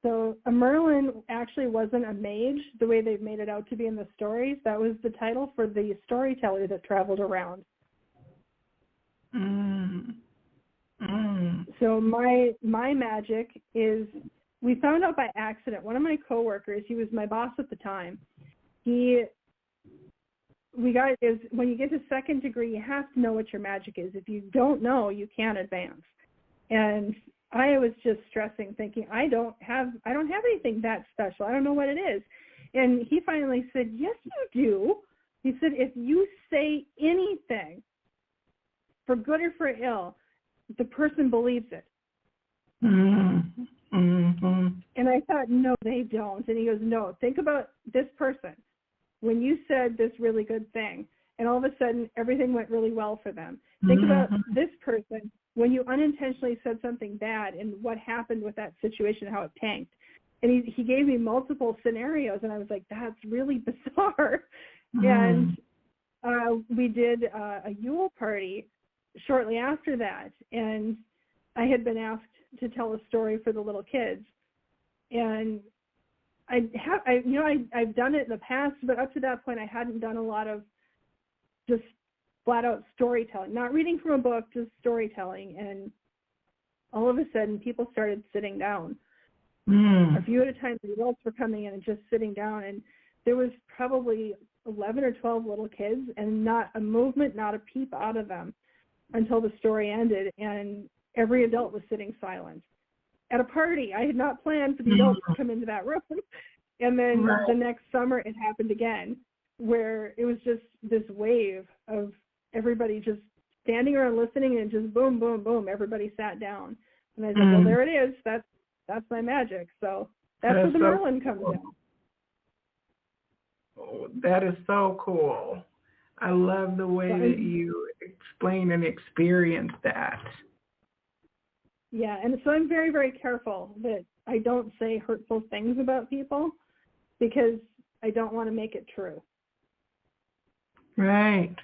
[SPEAKER 4] So a Merlin actually wasn't a mage the way they've made it out to be in the stories. That was the title for the storyteller that traveled around. So my magic is, we found out by accident. One of my coworkers, he was my boss at the time. When you get to second degree, you have to know what your magic is. If you don't know, you can't advance. And I was just stressing, thinking, I don't have anything that special. I don't know what it is. And he finally said, yes, you do. He said, if you say anything, for good or for ill, the person believes it. Mm-hmm. And I thought, no, they don't. And he goes, no, think about this person. When you said this really good thing, and all of a sudden everything went really well for them. Think about this person when you unintentionally said something bad and what happened with that situation, how it tanked. And he gave me multiple scenarios, and I was like, that's really bizarre. And we did a Yule party shortly after that, and I had been asked to tell a story for the little kids. And I've done it in the past, but up to that point I hadn't done a lot of just flat out storytelling, not reading from a book, just storytelling. And all of a sudden people started sitting down. A few at a time, the adults were coming in and just sitting down, and there was probably 11 or 12 little kids, and not a movement, not a peep out of them until the story ended, and every adult was sitting silent. At a party, I had not planned for the adults to come into that room. And then the next summer it happened again, where it was just this wave of everybody just standing around listening, and just boom, boom, boom, everybody sat down. And I said, well, there it is. That's my magic. So that's where the Merlin comes in.
[SPEAKER 3] Oh, that is so cool. I love the way that you explain and experience that.
[SPEAKER 4] Yeah, and so I'm very, very careful that I don't say hurtful things about people, because I don't want to make it true.
[SPEAKER 3] Right.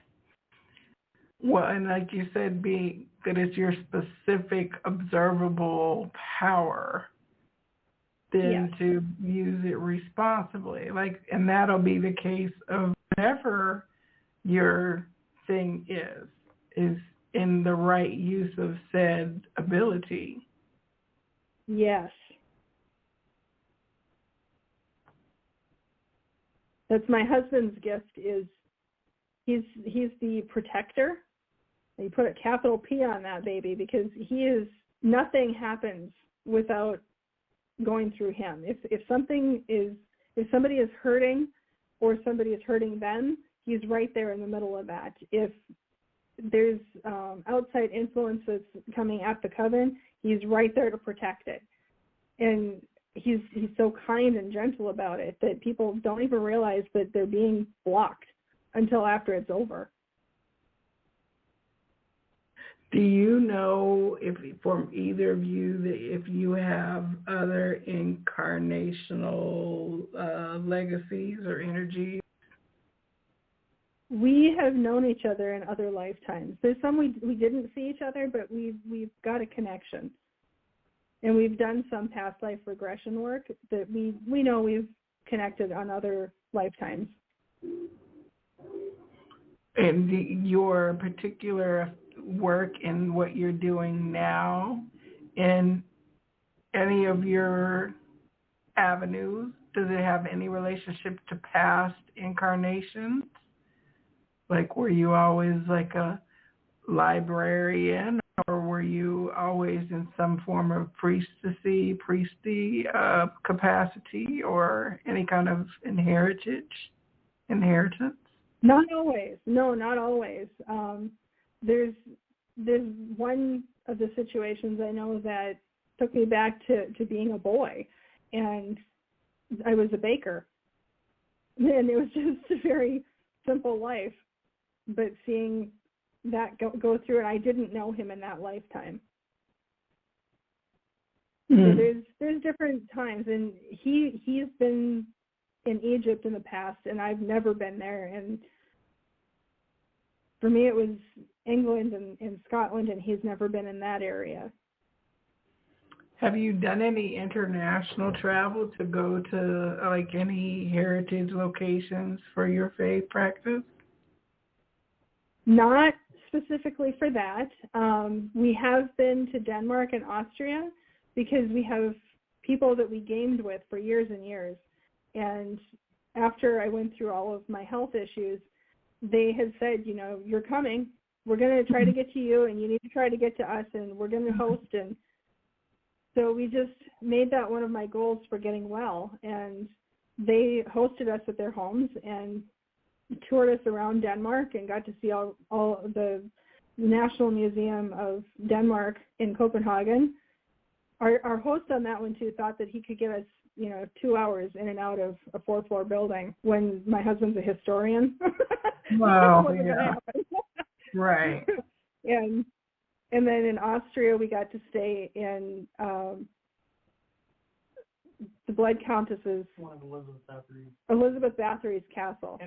[SPEAKER 3] Well, and like you said, that it's your specific observable power, then to use it responsibly. And that'll be the case of whatever your thing is in the right use of said ability.
[SPEAKER 4] Yes. That's my husband's gift. Is he's the protector. You put a capital P on that baby, because nothing happens without going through him. If somebody is hurting, or somebody is hurting them, he's right there in the middle of that. If there's outside influence that's coming at the coven, he's right there to protect it. And he's so kind and gentle about it that people don't even realize that they're being blocked until after it's over.
[SPEAKER 3] Do you know, from either of you, that if you have other incarnational legacies or energies?
[SPEAKER 4] We have known each other in other lifetimes. There's some we didn't see each other, but we've got a connection. And we've done some past life regression work that we know we've connected on other lifetimes.
[SPEAKER 3] And your particular work and what you're doing now in any of your avenues, does it have any relationship to past incarnations? Like, were you always like a librarian, or were you always in some form of priesty capacity, or any kind of inheritance?
[SPEAKER 4] Not always. No, not always. There's one of the situations I know that took me back to being a boy, and I was a baker. And it was just a very simple life. But seeing that go through it, I didn't know him in that lifetime. So there's different times, and he's been in Egypt in the past, and I've never been there. And for me, it was England and Scotland, and he's never been in that area.
[SPEAKER 3] Have you done any international travel to go to like any heritage locations for your faith practice?
[SPEAKER 4] Not specifically for that. We have been to Denmark and Austria because we have people that we gamed with for years and years. And after I went through all of my health issues, they had said, you know, you're coming. We're going to try to get to you, and you need to try to get to us, and we're going to host. And so we just made that one of my goals for getting well. And they hosted us at their homes and toured us around Denmark and got to see all the National Museum of Denmark in Copenhagen. Our host on that one too thought that he could get us, 2 hours in and out of a 4-floor building when my husband's a historian.
[SPEAKER 3] Wow, yeah. Right.
[SPEAKER 4] And then in Austria we got to stay in the Blood Countess's, one of Elizabeth Bathory's castle.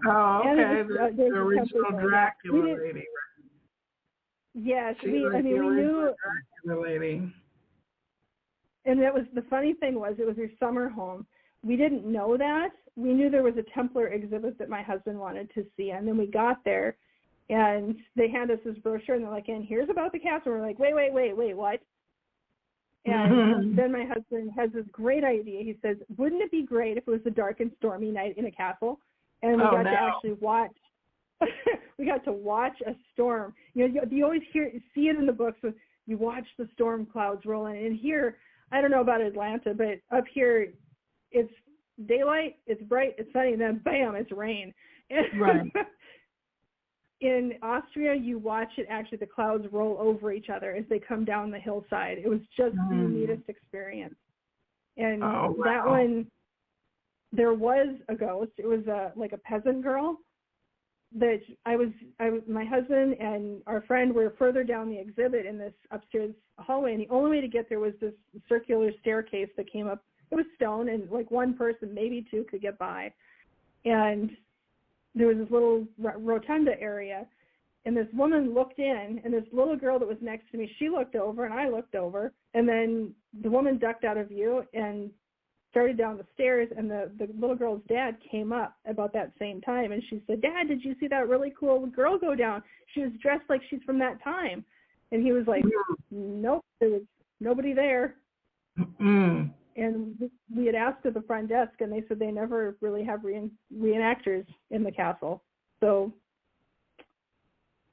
[SPEAKER 3] Oh, okay. The original Dracula lady.
[SPEAKER 4] Yes,
[SPEAKER 3] we knew Dracula lady.
[SPEAKER 4] And that was the funny thing was it was her summer home. We didn't know that. We knew there was a Templar exhibit that my husband wanted to see, and then we got there, and they handed us this brochure, and they're like, and here's about the castle. We're like, wait, what? And then my husband has this great idea. He says, wouldn't it be great if it was a dark and stormy night in a castle? And we got to actually watch. We got to watch a storm. You always see it in the books. So you watch the storm clouds roll in. And here, I don't know about Atlanta, but up here, it's daylight, it's bright, it's sunny, and then bam, it's rain.
[SPEAKER 3] Right.
[SPEAKER 4] In Austria, you watch it actually, the clouds roll over each other as they come down the hillside. It was just the neatest experience. And that one, there was a ghost. It was like a peasant girl that my husband and our friend were further down the exhibit in this upstairs hallway, and the only way to get there was this circular staircase that came up. It was stone, and like one person, maybe two, could get by. And there was this little rotunda area, and this woman looked in, and this little girl that was next to me, she looked over, and I looked over, and then the woman ducked out of view and started down the stairs, and the little girl's dad came up about that same time, and she said, Dad, did you see that really cool girl go down? She was dressed like she's from that time. And he was like, nope, there was nobody there. And we had asked at the front desk, and they said they never really have reenactors in the castle. So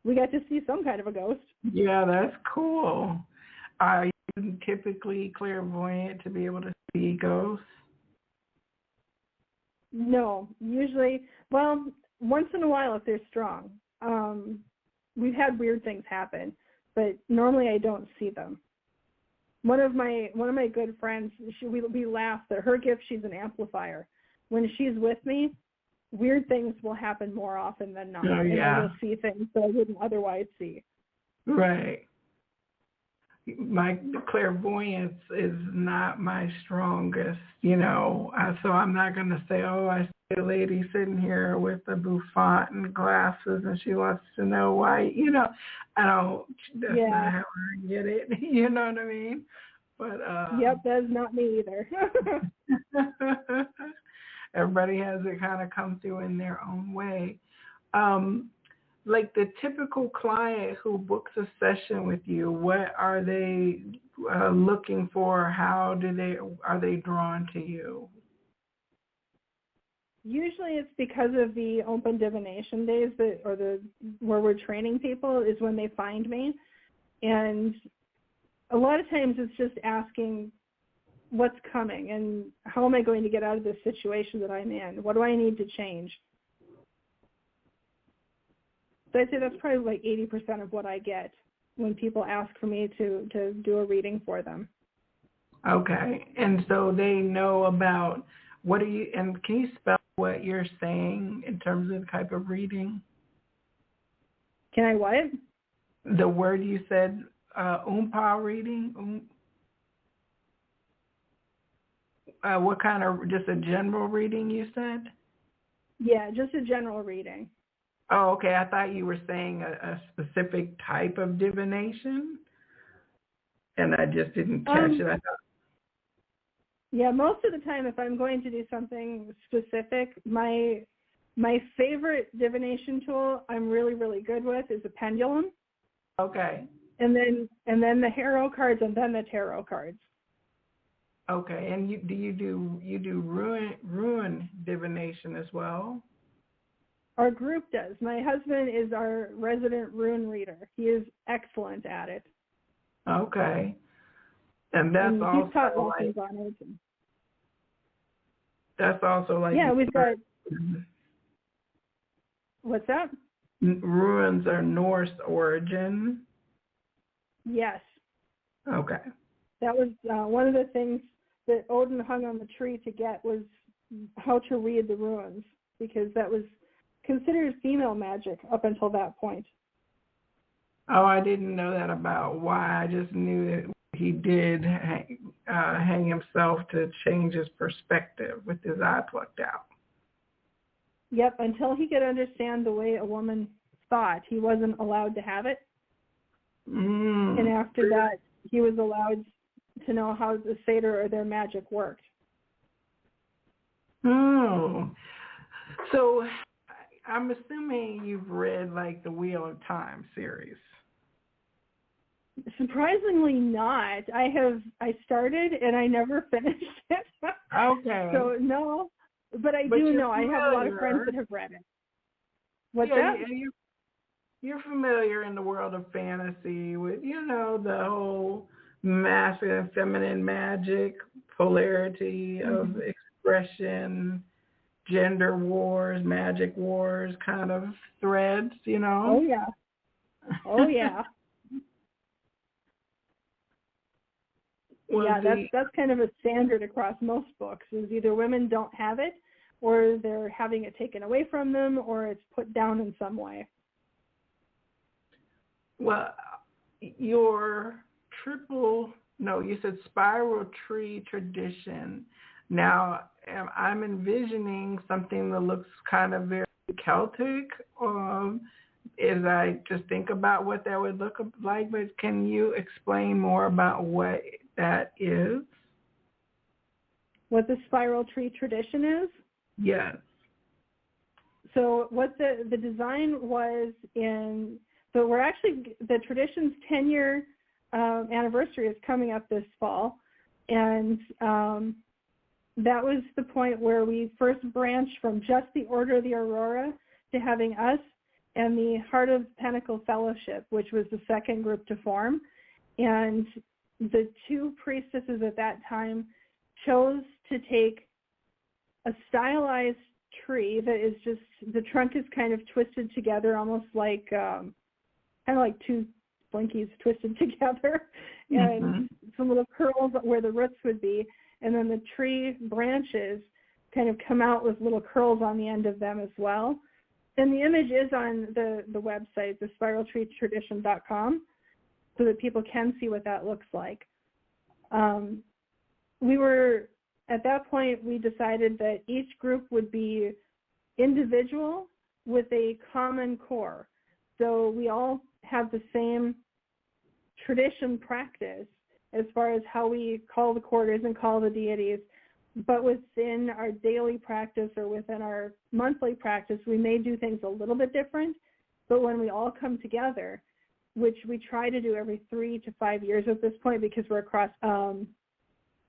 [SPEAKER 4] we got to see some kind of a ghost.
[SPEAKER 3] Yeah, that's cool. Are you typically clairvoyant to be able to see ghosts?
[SPEAKER 4] No, usually, well, once in a while if they're strong. We've had weird things happen, but normally I don't see them. One of my good friends, we laugh that her gift, she's an amplifier. When she's with me, weird things will happen more often than not.
[SPEAKER 3] Oh, yeah.
[SPEAKER 4] And I will see things that I wouldn't otherwise see.
[SPEAKER 3] Right. my clairvoyance is not my strongest, so I'm not going to say, oh, I see a lady sitting here with a bouffant and glasses and she wants to know why, I don't, that's not how I get it, you know what I mean? But
[SPEAKER 4] yep, that's not me either.
[SPEAKER 3] Everybody has it kind of come through in their own way. Like the typical client who books a session with you, what are they looking for? How are they drawn to you?
[SPEAKER 4] Usually it's because of the open divination days where we're training people is when they find me. And a lot of times it's just asking what's coming and how am I going to get out of this situation that I'm in? What do I need to change? So I'd say that's probably like 80% of what I get when people ask for me to do a reading for them.
[SPEAKER 3] Okay. And so they know about and can you spell what you're saying in terms of the type of reading?
[SPEAKER 4] Can I what?
[SPEAKER 3] The word you said, Oompa reading? What kind of, just a general reading you said?
[SPEAKER 4] Yeah, just a general reading.
[SPEAKER 3] Oh, okay. I thought you were saying a specific type of divination, and I just didn't catch it. I thought.
[SPEAKER 4] Yeah, most of the time, if I'm going to do something specific, my favorite divination tool I'm really, really good with is a pendulum.
[SPEAKER 3] Okay.
[SPEAKER 4] And then the harrow cards, and then the tarot cards.
[SPEAKER 3] Okay, and you do ruin divination as well?
[SPEAKER 4] Our group does. My husband is our resident rune reader. He is excellent at it.
[SPEAKER 3] Okay. And that's also
[SPEAKER 4] he's taught lessons on it.
[SPEAKER 3] That's also like
[SPEAKER 4] we've got. What's that?
[SPEAKER 3] Runes are Norse origin.
[SPEAKER 4] Yes.
[SPEAKER 3] Okay.
[SPEAKER 4] That was one of the things that Odin hung on the tree to get was how to read the runes, because that was considered female magic up until that point.
[SPEAKER 3] Oh, I didn't know that about why. I just knew that he did hang himself to change his perspective with his eye plucked out.
[SPEAKER 4] Yep, until he could understand the way a woman thought, he wasn't allowed to have it. And after that, he was allowed to know how the Seder or their magic worked.
[SPEAKER 3] Oh. So I'm assuming you've read like the Wheel of Time series.
[SPEAKER 4] Surprisingly not. I started and I never finished it.
[SPEAKER 3] Okay.
[SPEAKER 4] So no, but I do know. Familiar. I have a lot of friends that have read it. What's that?
[SPEAKER 3] You're familiar in the world of fantasy with, the whole masculine, feminine magic, polarity of expression, gender wars, magic wars kind of threads,
[SPEAKER 4] Oh, yeah. Oh, yeah. That's kind of a standard across most books, is either women don't have it, or they're having it taken away from them, or it's put down in some way.
[SPEAKER 3] Well, your you said spiral tree tradition. Now, I'm envisioning something that looks kind of very Celtic, as I just think about what that would look like, but can you explain more about what that is?
[SPEAKER 4] What the spiral tree tradition is?
[SPEAKER 3] Yes.
[SPEAKER 4] So what the design was so we're actually, the tradition's 10-year anniversary is coming up this fall. And that was the point where we first branched from just the Order of the Aurora to having us and the Heart of Pentacle Fellowship, which was the second group to form. And the two priestesses at that time chose to take a stylized tree that is just, the trunk is kind of twisted together, almost like kind of like two blinkies twisted together, and some little curls where the roots would be, and then the tree branches kind of come out with little curls on the end of them as well. And the image is on the website, the spiraltreetradition.com. so that people can see what that looks like. We were, at that point, we decided that each group would be individual with a common core. So we all have the same tradition practice as far as how we call the quarters and call the deities, but within our daily practice or within our monthly practice, we may do things a little bit different, but when we all come together, which we try to do every 3 to 5 years at this point because we're across,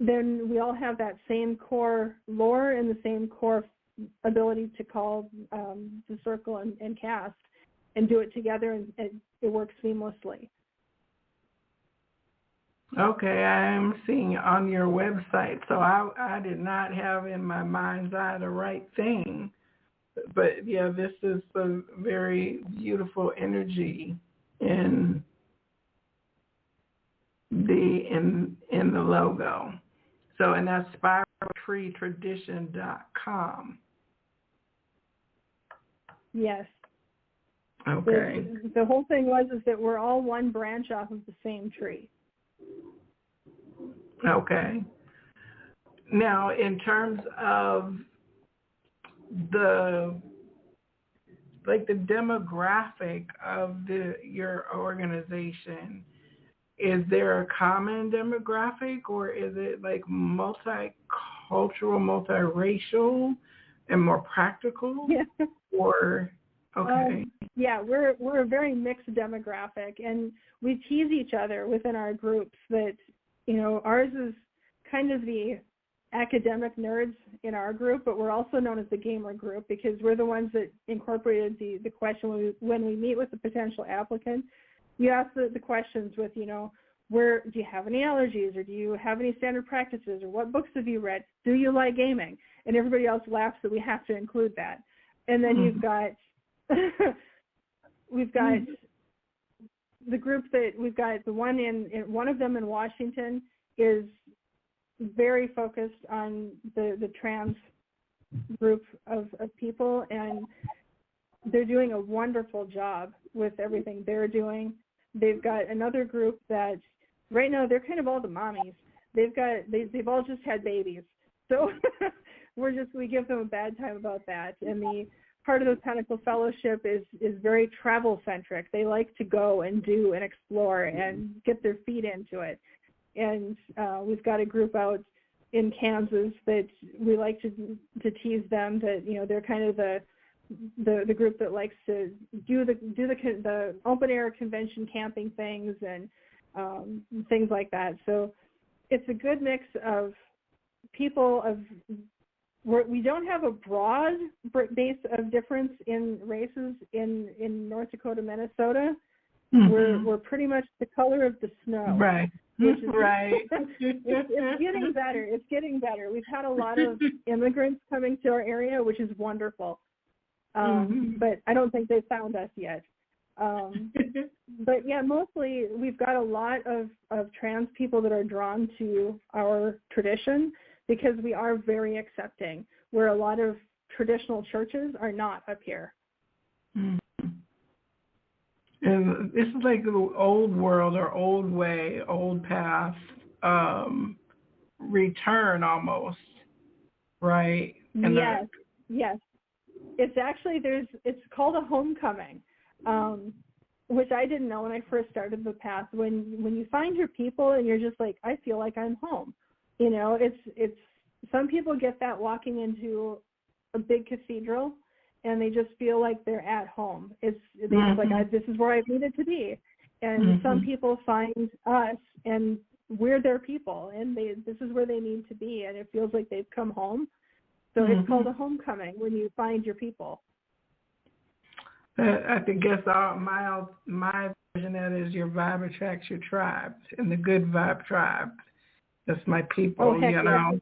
[SPEAKER 4] then we all have that same core lore and the same core ability to call the circle and cast and do it together, and it works seamlessly.
[SPEAKER 3] Okay, I'm seeing on your website, so I did not have in my mind's eye the right thing. But yeah, this is a very beautiful energy in the logo. So, and that's spiraltreetradition.com.
[SPEAKER 4] Yes.
[SPEAKER 3] Okay.
[SPEAKER 4] The whole thing is that we're all one branch off of the same tree.
[SPEAKER 3] Okay. Now, in terms of the demographic of your organization, is there a common demographic, or is it like multicultural, multiracial, and more practical?
[SPEAKER 4] Yeah.
[SPEAKER 3] Or okay.
[SPEAKER 4] Yeah, we're a very mixed demographic, and we tease each other within our groups that, you know, ours is kind of the academic nerds in our group, but we're also known as the gamer group because we're the ones that incorporated the question when we meet with the potential applicant. You ask the questions with, you know, do you have any allergies, or do you have any standard practices, or what books have you read? Do you like gaming? And everybody else laughs that we have to include that. And then we've got the group that we've got, the one one of them in Washington is very focused on the trans group of people, and they're doing a wonderful job with everything they're doing. They've got another group that right now they're kind of all the mommies. They've all just had babies, so we give them a bad time about that. And the part of the Pinnacle Fellowship is very travel centric. They like to go and do and explore and get their feet into it. And we've got a group out in Kansas that we like to tease them that, you know, they're kind of the group that likes to do the open air convention camping things and things like that. So it's a good mix of people we don't have a broad base of difference in races in North Dakota, Minnesota. Mm-hmm. We're pretty much the color of the snow.
[SPEAKER 3] Right.
[SPEAKER 4] Which is,
[SPEAKER 3] right.
[SPEAKER 4] It's getting better. It's getting better. We've had a lot of immigrants coming to our area, which is wonderful. But I don't think they've found us yet. But yeah, mostly we've got a lot of trans people that are drawn to our tradition because we are very accepting, where a lot of traditional churches are not up here.
[SPEAKER 3] Mm-hmm. And this is like the old world or old way, old path return almost, right? And
[SPEAKER 4] yes. It's actually, it's called a homecoming, which I didn't know when I first started the path. When you find your people and you're just like, I feel like I'm home. You know, it's some people get that walking into a big cathedral and they just feel like they're at home. Just like, this is where I've needed to be. And some people find us and we're their people, and this is where they need to be, and it feels like they've come home. So it's called a homecoming when you find your people.
[SPEAKER 3] I guess my version of that is your vibe attracts your tribe, and the good vibe tribe. That's my people, you know.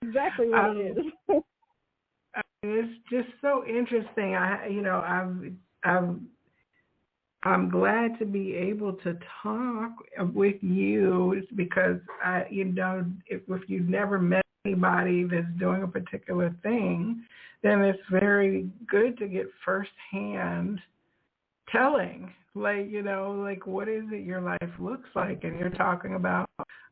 [SPEAKER 4] Exactly what it is.
[SPEAKER 3] It's just so interesting. I'm glad to be able to talk with you because if you've never met anybody that's doing a particular thing, then it's very good to get firsthand telling, like, like what is it your life looks like? And you're talking about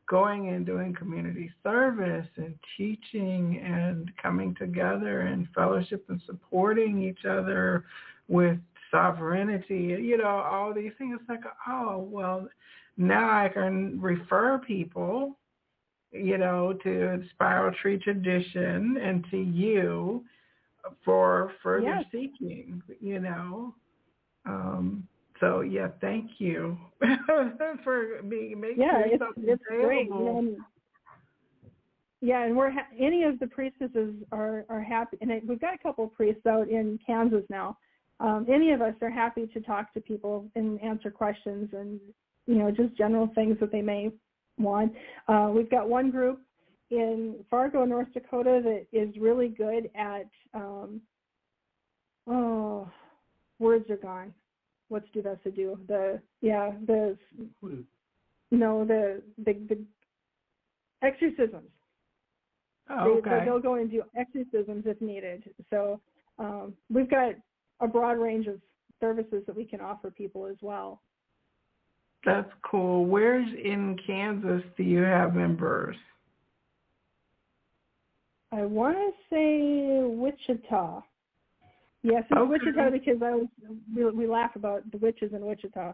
[SPEAKER 3] going and doing community service and teaching and coming together and fellowship and supporting each other with sovereignty, all these things. It's like, oh, well, now I can refer people, to Spiral Tree Tradition and to you for further seeking, So yeah, thank you for making yourself
[SPEAKER 4] it's
[SPEAKER 3] available.
[SPEAKER 4] Great. And we're any of the priestesses are happy, and we've got a couple of priests out in Kansas now. Any of us are happy to talk to people and answer questions and just general things that they may want. We've got one group in Fargo, North Dakota that is really good at words are gone. What's do thus to do? The exorcisms.
[SPEAKER 3] Oh, okay.
[SPEAKER 4] They'll go and do exorcisms if needed. So we've got a broad range of services that we can offer people as well.
[SPEAKER 3] That's cool. Where's in Kansas do you have members?
[SPEAKER 4] I want to say Wichita. Yes, it's Wichita because we laugh about the witches in Wichita.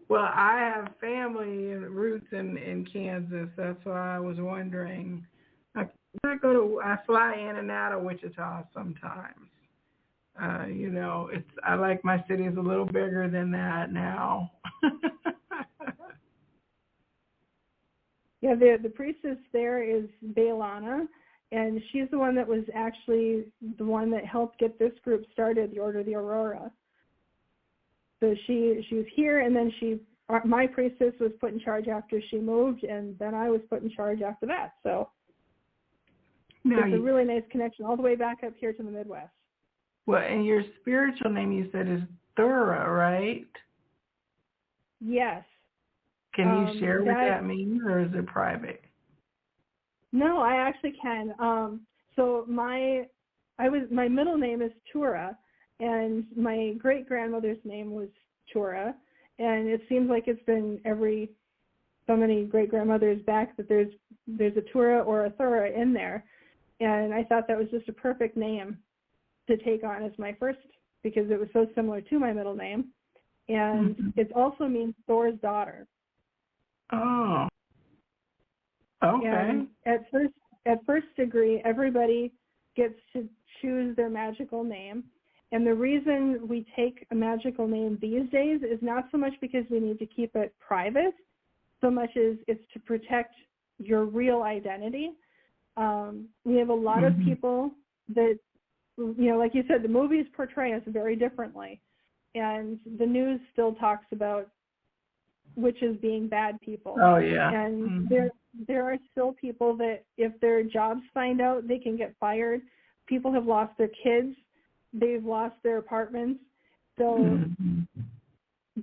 [SPEAKER 3] Well, I have family and roots in Kansas. That's why I was wondering. I fly in and out of Wichita sometimes. I like my cities a little bigger than that now.
[SPEAKER 4] Yeah, the priestess there is Bailana, and she's the one that was actually the one that helped get this group started, the Order of the Aurora. So she was here, and then my priestess was put in charge after she moved, and then I was put in charge after that. So it's a really nice connection all the way back up here to the Midwest.
[SPEAKER 3] Well, and your spiritual name you said is Tura, right?
[SPEAKER 4] Yes.
[SPEAKER 3] Can you share what that means, or is it private?
[SPEAKER 4] No, I actually can. So my middle name is Tura, and my great grandmother's name was Tura, and it seems like it's been so many great grandmothers back that there's a Tura or a Thura in there, and I thought that was just a perfect name to take on as my first, because it was so similar to my middle name, and it also means Thor's daughter.
[SPEAKER 3] Oh, okay.
[SPEAKER 4] And at first degree, everybody gets to choose their magical name, and the reason we take a magical name these days is not so much because we need to keep it private, so much as it's to protect your real identity. We have a lot of people that, like you said, the movies portray us very differently, and the news still talks about witches being bad people.
[SPEAKER 3] Oh yeah.
[SPEAKER 4] And there are still people that if their jobs find out, they can get fired. People have lost their kids. They've lost their apartments. So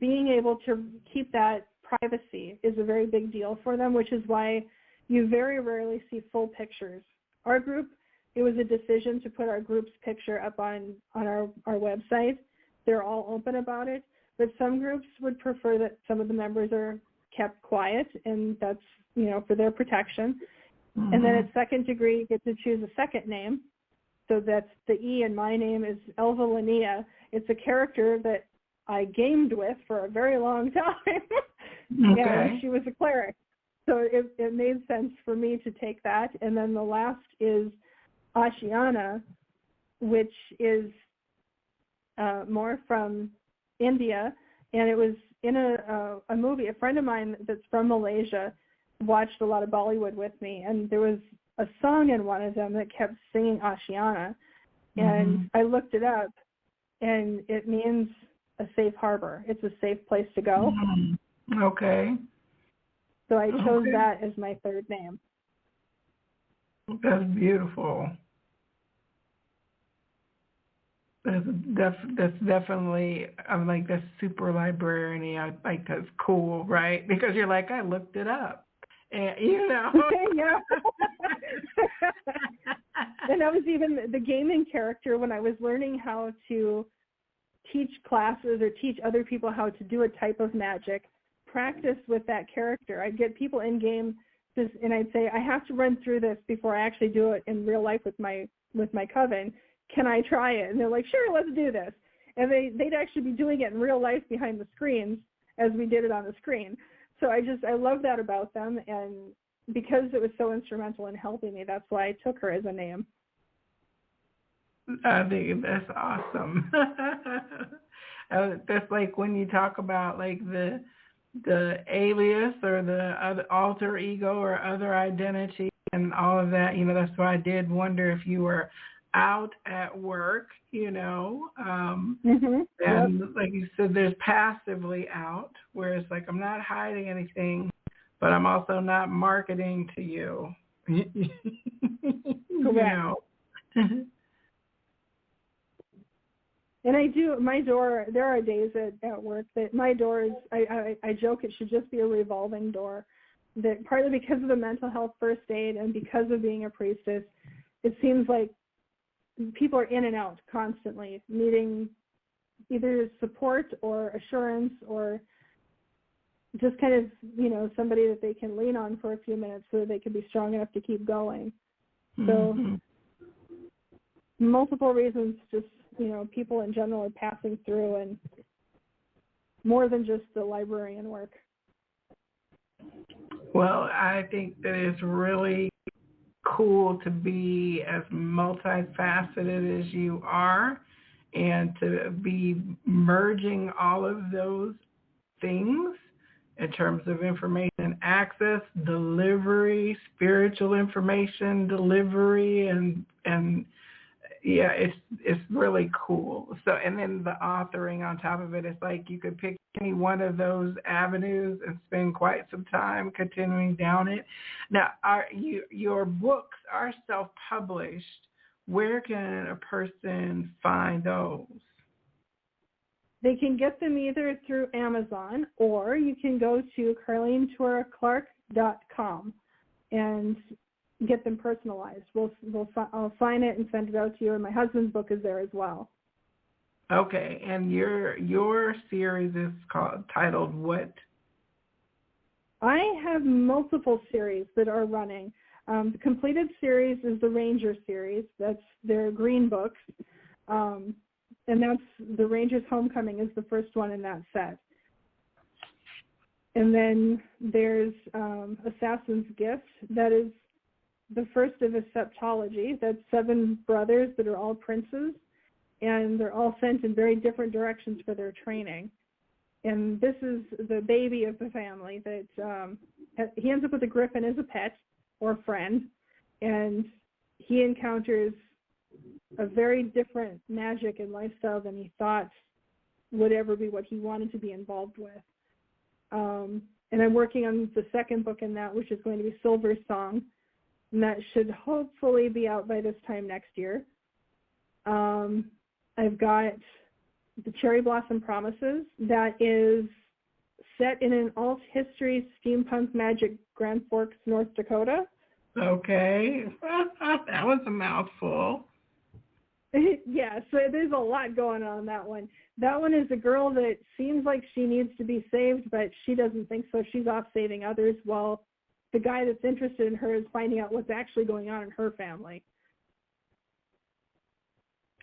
[SPEAKER 4] being able to keep that privacy is a very big deal for them, which is why you very rarely see full pictures. Our group, it was a decision to put our group's picture up on our website. They're all open about it, but some groups would prefer that some of the members are kept quiet, and that's, for their protection. And then at second degree, you get to choose a second name. So that's the E in my name is Elva Linnea. It's a character that I gamed with for a very long time. And she was a cleric. So it made sense for me to take that. And then the last is Ashiana, which is more from India. And it was in a movie. A friend of mine that's from Malaysia watched a lot of Bollywood with me. And there was a song in one of them that kept singing Ashiana. And I looked it up, and it means a safe harbor. It's a safe place to go.
[SPEAKER 3] Okay.
[SPEAKER 4] So I chose that as my third name.
[SPEAKER 3] That's beautiful. That's definitely, I'm like, that's super librarian-y. I like, that's cool, right? Because you're like, I looked it up. And,
[SPEAKER 4] Yeah. And that was even the gaming character when I was learning how to teach classes or teach other people how to do a type of magic, practice with that character. I'd get people in game and I'd say, I have to run through this before I actually do it in real life with my coven. Can I try it? And they're like, sure, let's do this. And they'd actually be doing it in real life behind the screens as we did it on the screen. So I love that about them. And because it was so instrumental in helping me, that's why I took her as a name.
[SPEAKER 3] I think that's awesome. That's like when you talk about like the alias or the other alter ego or other identity and all of that. That's why I did wonder if you were out at work, and like you said, there's passively out, where it's like I'm not hiding anything, but I'm also not marketing to you.
[SPEAKER 4] Correct. And I do, my door, there are days at work that my door is, I joke it should just be a revolving door, that partly because of the mental health first aid and because of being a priestess, it seems like people are in and out constantly, needing either support or assurance or just kind of, somebody that they can lean on for a few minutes so that they can be strong enough to keep going. So multiple reasons, just, people in general are passing through, and more than just the librarian work.
[SPEAKER 3] Well, I think that it's really cool to be as multifaceted as you are, and to be merging all of those things in terms of information access, delivery, spiritual information delivery, and yeah, it's really cool. So, and then the authoring on top of it, it's like you could pick any one of those avenues and spend quite some time continuing down it. Now, your books are self-published. Where can a person find those?
[SPEAKER 4] They can get them either through Amazon, or you can go to KarleneTuraClark.com and get them personalized. I'll sign it and send it out to you, and my husband's book is there as well.
[SPEAKER 3] Okay, and your series is titled what?
[SPEAKER 4] I have multiple series that are running. The completed series is the Ranger series. That's their green books, and that's the Ranger's Homecoming is the first one in that set. And then there's Assassin's Gift. That is the first of a septology. That's 7 brothers that are all princes, and they're all sent in very different directions for their training. And this is the baby of the family that he ends up with a griffin as a pet or friend, and he encounters a very different magic and lifestyle than he thought would ever be what he wanted to be involved with. And I'm working on the second book in that, which is going to be Silver Song, and that should hopefully be out by this time next year. I've got the Cherry Blossom Promises. That is set in an alt history steampunk magic Grand Forks, North Dakota.
[SPEAKER 3] Okay. That was a mouthful.
[SPEAKER 4] Yeah, so there's a lot going on in that one. That one is a girl that seems like she needs to be saved, but she doesn't think so. She's off saving others, while the guy that's interested in her is finding out what's actually going on in her family.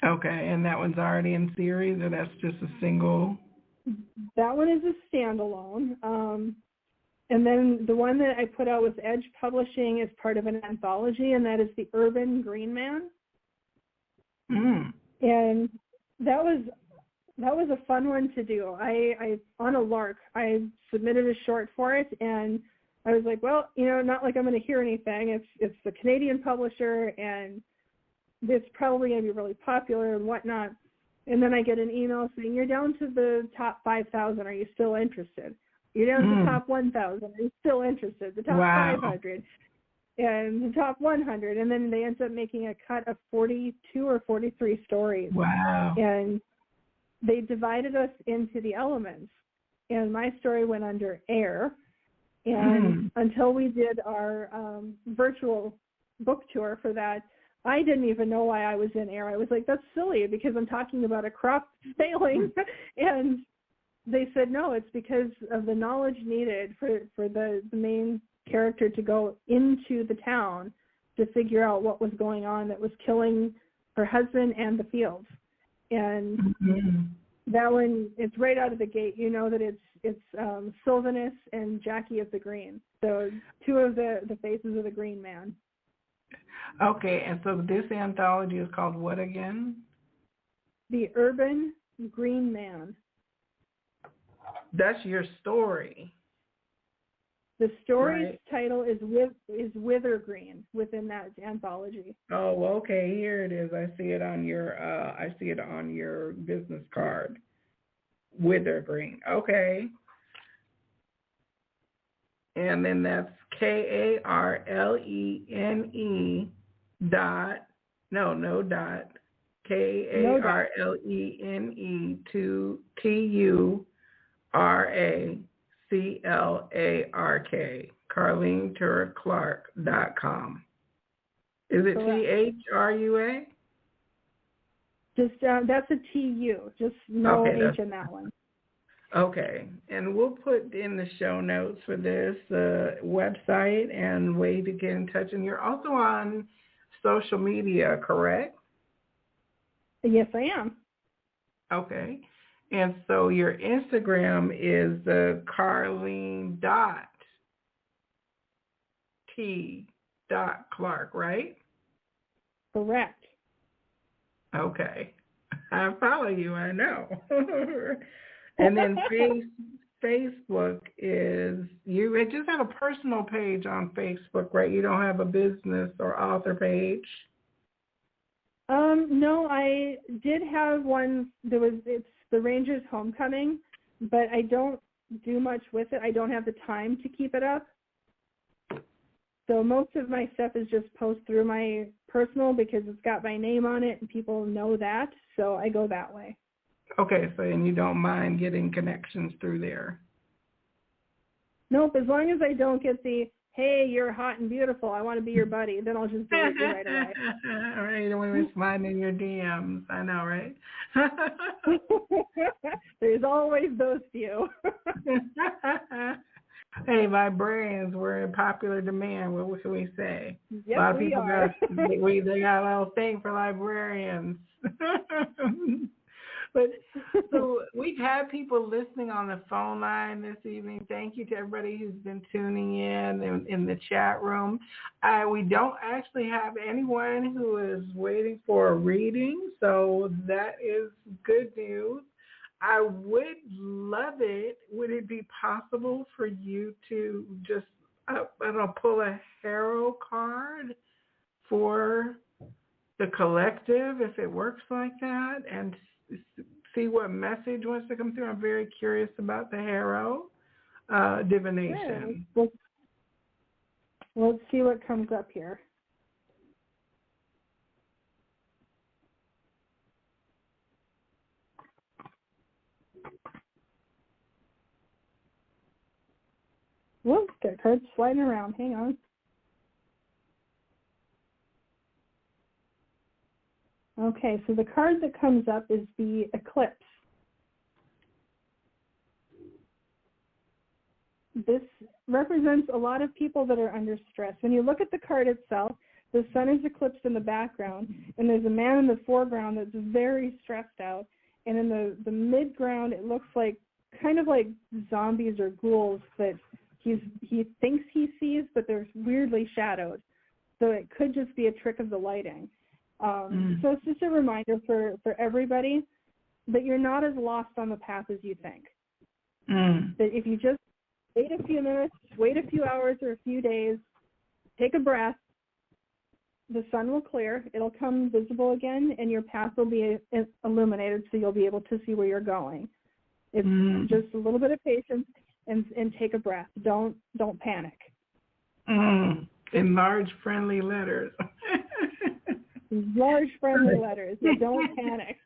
[SPEAKER 3] Okay, and that one's already in series, or that's just a single?
[SPEAKER 4] That one is a standalone. And then the one that I put out with Edge Publishing is part of an anthology, and that is the Urban Green Man. And that was a fun one to do. I on a lark, I submitted a short for it, and I was like, well, not like I'm going to hear anything. It's a Canadian publisher, and it's probably going to be really popular and whatnot. And then I get an email saying, you're down to the top 5,000. Are you still interested? You're down to the top 1,000. Are you still interested? The top 500 and the top 100. And then they end up making a cut of 42 or 43 stories.
[SPEAKER 3] Wow.
[SPEAKER 4] And they divided us into the elements. And my story went under air. And until we did our virtual book tour for that, I didn't even know why I was in air. I was like, that's silly because I'm talking about a crop failing. And they said, no, it's because of the knowledge needed for the main character to go into the town to figure out what was going on that was killing her husband and the fields. And that one, it's right out of the gate. You know that it's Sylvanus and Jackie of the Green. So two of the faces of the Green Man.
[SPEAKER 3] Okay, and so this anthology is called what again?
[SPEAKER 4] The Urban Green Man.
[SPEAKER 3] That's your story.
[SPEAKER 4] The story's
[SPEAKER 3] right.
[SPEAKER 4] title is Withergreen within that anthology.
[SPEAKER 3] Oh, okay. Here it is. I see it on your business card. Withergreen. Okay. And then that's Karlene dot Karlene Turaclark, KarleneTuraClark.com. Is it THRUA?
[SPEAKER 4] Just that's a TU. Just no H in that one.
[SPEAKER 3] Okay, and we'll put in the show notes for this website and way to get in touch. And you're also on social media, correct?
[SPEAKER 4] Yes, I am.
[SPEAKER 3] Okay, and so your Instagram is Karlene.T.Clark, right?
[SPEAKER 4] Correct.
[SPEAKER 3] Okay, I follow you. I know. And then Facebook is, you just have a personal page on Facebook, right? You don't have a business or author page?
[SPEAKER 4] No, I did have one. It's the Rangers Homecoming, but I don't do much with it. I don't have the time to keep it up. So most of my stuff is just post through my personal because it's got my name on it and people know that. So I go that way.
[SPEAKER 3] Okay, so and you don't mind getting connections through there?
[SPEAKER 4] Nope, as long as I don't get the, hey, you're hot and beautiful, I want to be your buddy, then I'll just delete you right away.
[SPEAKER 3] All right, you don't want to be sliding in your DMs. I know, right?
[SPEAKER 4] There's always those few.
[SPEAKER 3] Hey, librarians, we're in popular demand. What can we say?
[SPEAKER 4] Yes,
[SPEAKER 3] a lot of
[SPEAKER 4] we
[SPEAKER 3] people
[SPEAKER 4] are.
[SPEAKER 3] they got a little thing for librarians. But so we've had people listening on the phone line this evening. Thank you to everybody who's been tuning in the chat room. We don't actually have anyone who is waiting for a reading, so that is good news. I would love it. Would it be possible for you to just, pull a harrow card for the collective, if it works like that, and see what message wants to come through? I'm very curious about the harrow divination.
[SPEAKER 4] Yeah, let's see what comes up here. Whoa, got cards sliding around. Hang on. Okay, so the card that comes up is the eclipse. This represents a lot of people that are under stress. When you look at the card itself, the sun is eclipsed in the background, and there's a man in the foreground that's very stressed out. And in the mid-ground, it looks like kind of like zombies or ghouls that he thinks he sees, but they're weirdly shadowed. So it could just be a trick of the lighting. So it's just a reminder for everybody that you're not as lost on the path as you think. That if you just wait a few minutes, wait a few hours or a few days, take a breath, the sun will clear, it'll come visible again, and your path will be illuminated so you'll be able to see where you're going. It's just a little bit of patience and take a breath. Don't panic.
[SPEAKER 3] In large friendly letters.
[SPEAKER 4] Large friendly letters. Don't panic.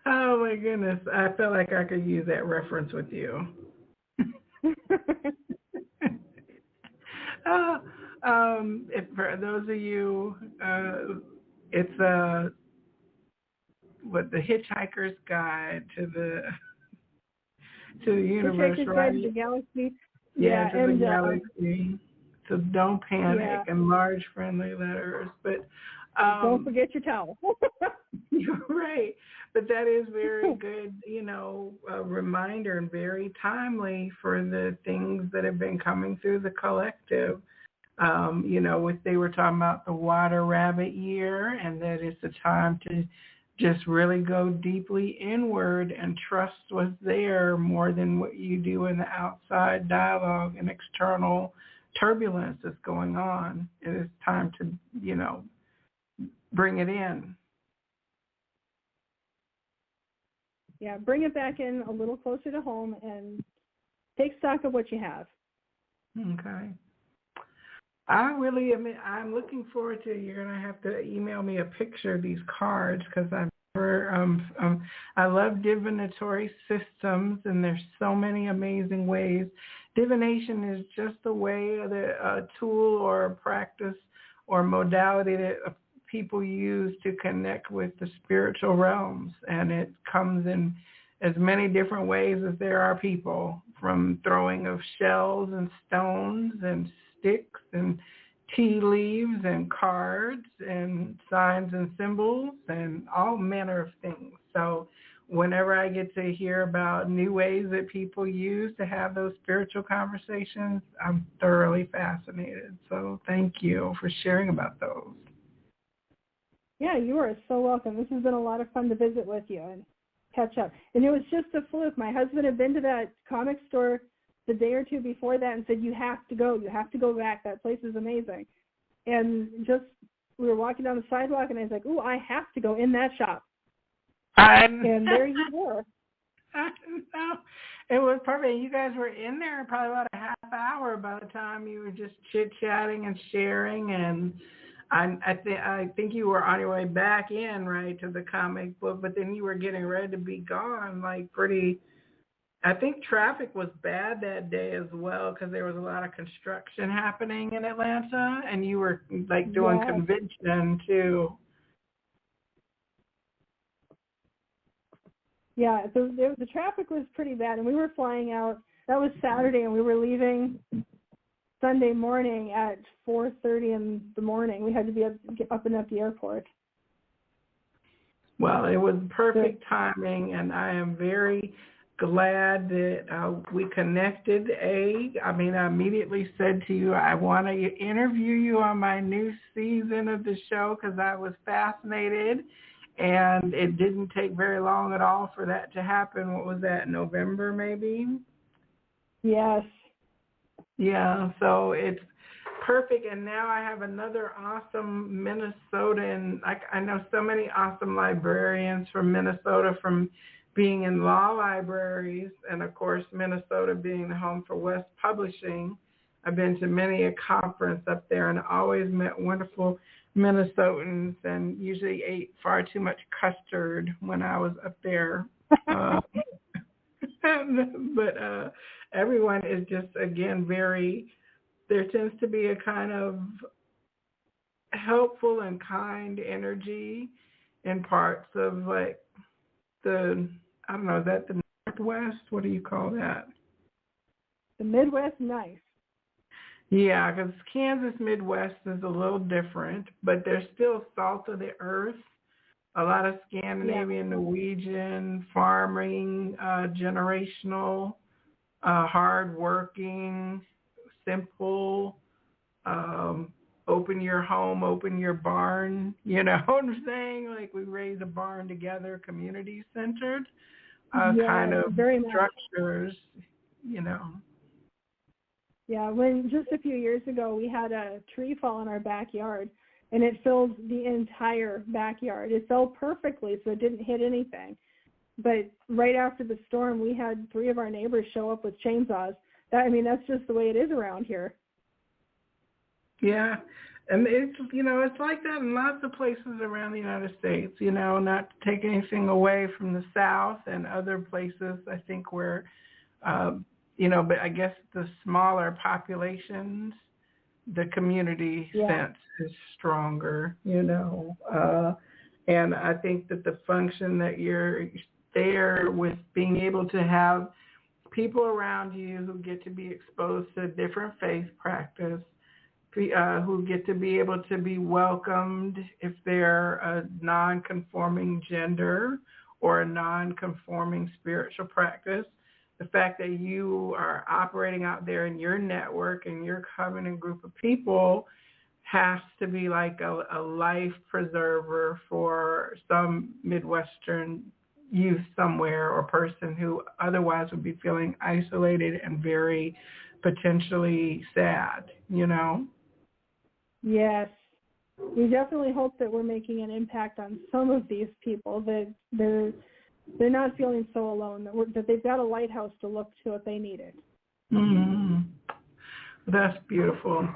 [SPEAKER 3] Oh my goodness. I felt like I could use that reference with you. If for those of you, it's the Hitchhiker's Guide to the universe,
[SPEAKER 4] Hitchhiker's
[SPEAKER 3] right?
[SPEAKER 4] Guide to the Galaxy.
[SPEAKER 3] Yeah, to the
[SPEAKER 4] and
[SPEAKER 3] galaxy. So don't panic, and large friendly letters. But
[SPEAKER 4] don't forget your towel.
[SPEAKER 3] you're right. But that is very good, reminder and very timely for the things that have been coming through the collective. They were talking about the water rabbit year, and that it's a time to just really go deeply inward and trust what's there more than what you do in the outside dialogue and external turbulence that's going on. It is time to, bring it in.
[SPEAKER 4] Yeah, bring it back in a little closer to home and take stock of what you have.
[SPEAKER 3] Okay. I'm looking forward to, you're going to have to email me a picture of these cards because I love divinatory systems, and there's so many amazing ways. Divination is just a way, a tool or a practice or modality that people use to connect with the spiritual realms, and it comes in as many different ways as there are people, from throwing of shells and stones and sticks and tea leaves and cards and signs and symbols and all manner of things. So whenever I get to hear about new ways that people use to have those spiritual conversations, I'm thoroughly fascinated. So thank you for sharing about those.
[SPEAKER 4] Yeah, you are so welcome. This has been a lot of fun to visit with you and catch up. And it was just a fluke. My husband had been to that comic store the day or two before that and said, you have to go back. That place is amazing. And we were walking down the sidewalk, and I was like, ooh, I have to go in that shop. And there you were.
[SPEAKER 3] I know. It was perfect. You guys were in there probably about a half hour by the time you were just chit-chatting and sharing, and I think you were on your way back in, right, to the comic book, but then you were getting ready to be gone, I think traffic was bad that day as well because there was a lot of construction happening in Atlanta, and you were doing convention too.
[SPEAKER 4] Yeah, the traffic was pretty bad, and we were flying out. That was Saturday, and we were leaving Sunday morning at 4:30 in the morning. We had to be up and at the airport.
[SPEAKER 3] Well, it was perfect timing, and I am very glad that we connected. I immediately said to you, I want to interview you on my new season of the show because I was fascinated, and it didn't take very long at all for that to happen. What was that, November maybe?
[SPEAKER 4] Yes.
[SPEAKER 3] Yeah, so it's perfect, and now I have another awesome Minnesotan. I know so many awesome librarians from Minnesota from being in law libraries, and of course Minnesota being the home for West Publishing. I've been to many a conference up there and always met wonderful Minnesotans, and usually ate far too much custard when I was up there. But everyone is just, again, there tends to be a kind of helpful and kind energy in parts of is that the Northwest? What do you call that?
[SPEAKER 4] The Midwest, nice.
[SPEAKER 3] Yeah, because Kansas Midwest is a little different, but there's still salt of the earth. A lot of Scandinavian, Norwegian, farming, generational, hardworking, simple, open your home, open your barn. You know what I'm saying? We raise a barn together, community-centered kind of structures,
[SPEAKER 4] Yeah, when just a few years ago we had a tree fall in our backyard, and it filled the entire backyard. It fell perfectly, so it didn't hit anything. But right after the storm, we had 3 of our neighbors show up with chainsaws. That's just the way it is around here. Yeah, and it's like that in lots of places around the United States, not to take anything away from the South and other places, I think, where, but I guess the smaller populations
[SPEAKER 3] the community
[SPEAKER 4] Yeah.
[SPEAKER 3] sense is stronger, and I think that the function that you're there with being able to have people around you who get to be exposed to different faith practice, who get to be able to be welcomed if they're a non-conforming gender or a non-conforming spiritual practice. The fact that you are operating out there in your network and your covenant group of people has to be like a life preserver for some Midwestern youth somewhere or person who otherwise would be feeling isolated and very potentially sad,
[SPEAKER 4] Yes. We definitely hope that we're making an impact on some of these people, that they're not feeling so alone, that they've got a lighthouse to look to if they need it.
[SPEAKER 3] Mm-hmm. That's beautiful.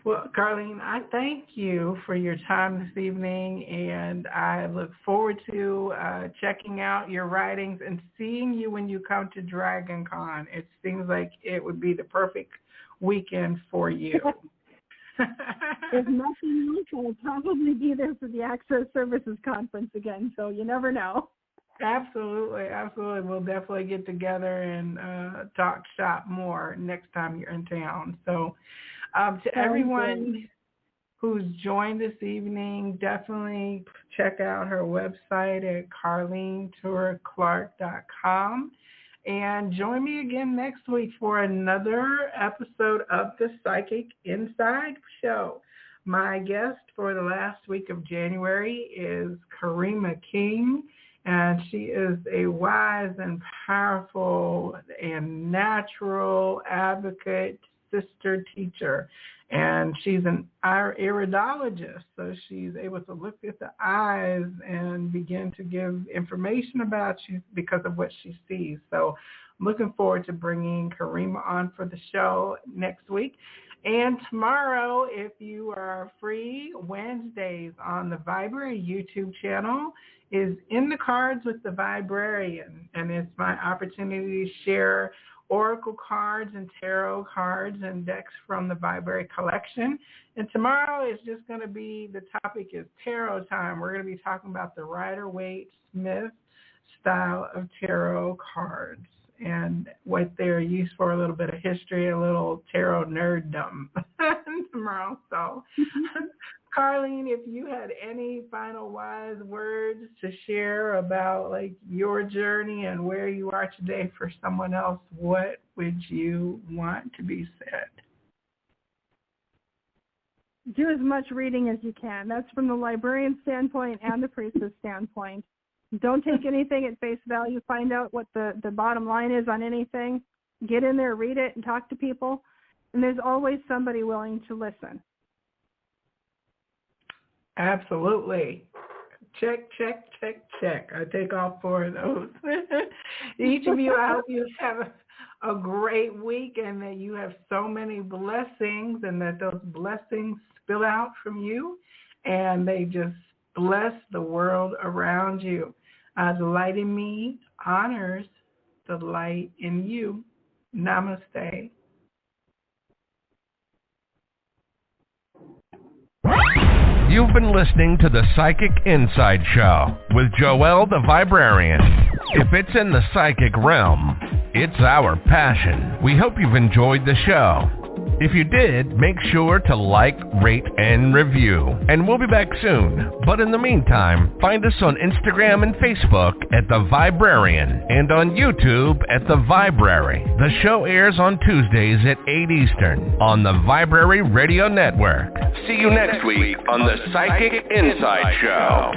[SPEAKER 3] Well, Karlene, I thank you for your time this evening, and I look forward to checking out your writings and seeing you when you come to Dragon Con. It seems like it would be the perfect weekend for you.
[SPEAKER 4] If nothing else, I'll probably be there for the Access Services Conference again, so you never know.
[SPEAKER 3] Absolutely. We'll definitely get together and talk shop more next time you're in town. So to everyone who's joined this evening, definitely check out her website at KarleneTuraClark.com. And join me again next week for another episode of the Psychic Inside Show. My guest for the last week of January is Karima King, and she is a wise and powerful and natural advocate, sister teacher. And she's an iridologist, so she's able to look at the eyes and begin to give information about you because of what she sees. So I'm looking forward to bringing Karima on for the show next week. And tomorrow, if you are free, Wednesdays on the Viberarian YouTube channel is In the Cards with the Viberarian. And it's my opportunity to share oracle cards and tarot cards and decks from the Viberarian collection. And tomorrow is just going to be, the topic is tarot time. We're going to be talking about the Rider-Waite-Smith style of tarot cards and what they're used for, a little bit of history, a little tarot nerddom tomorrow. So, Karlene, if you had any final wise words to share about like your journey and where you are today for someone else, what would you want to be said?
[SPEAKER 4] Do as much reading as you can. That's from the librarian standpoint and the priestess standpoint. Don't take anything at face value. Find out what the bottom line is on anything. Get in there, read it, and talk to people. And there's always somebody willing to listen.
[SPEAKER 3] Absolutely. Check. I take all 4 of those. Each of you, I hope you have a great week and that you have so many blessings and that those blessings spill out from you and they just bless the world around you. The light in me honors the light in you. Namaste.
[SPEAKER 1] You've been listening to the Psychic Inside Show with Joelle the Viberarian. If it's in the psychic realm, it's our passion. We hope you've enjoyed the show. If you did, make sure to like, rate, and review. And we'll be back soon. But in the meantime, find us on Instagram and Facebook at The Viberarian and on YouTube at The Viberary. The show airs on Tuesdays at 8 Eastern on the Viberary Radio Network. See you next week on the Psychic Inside Show.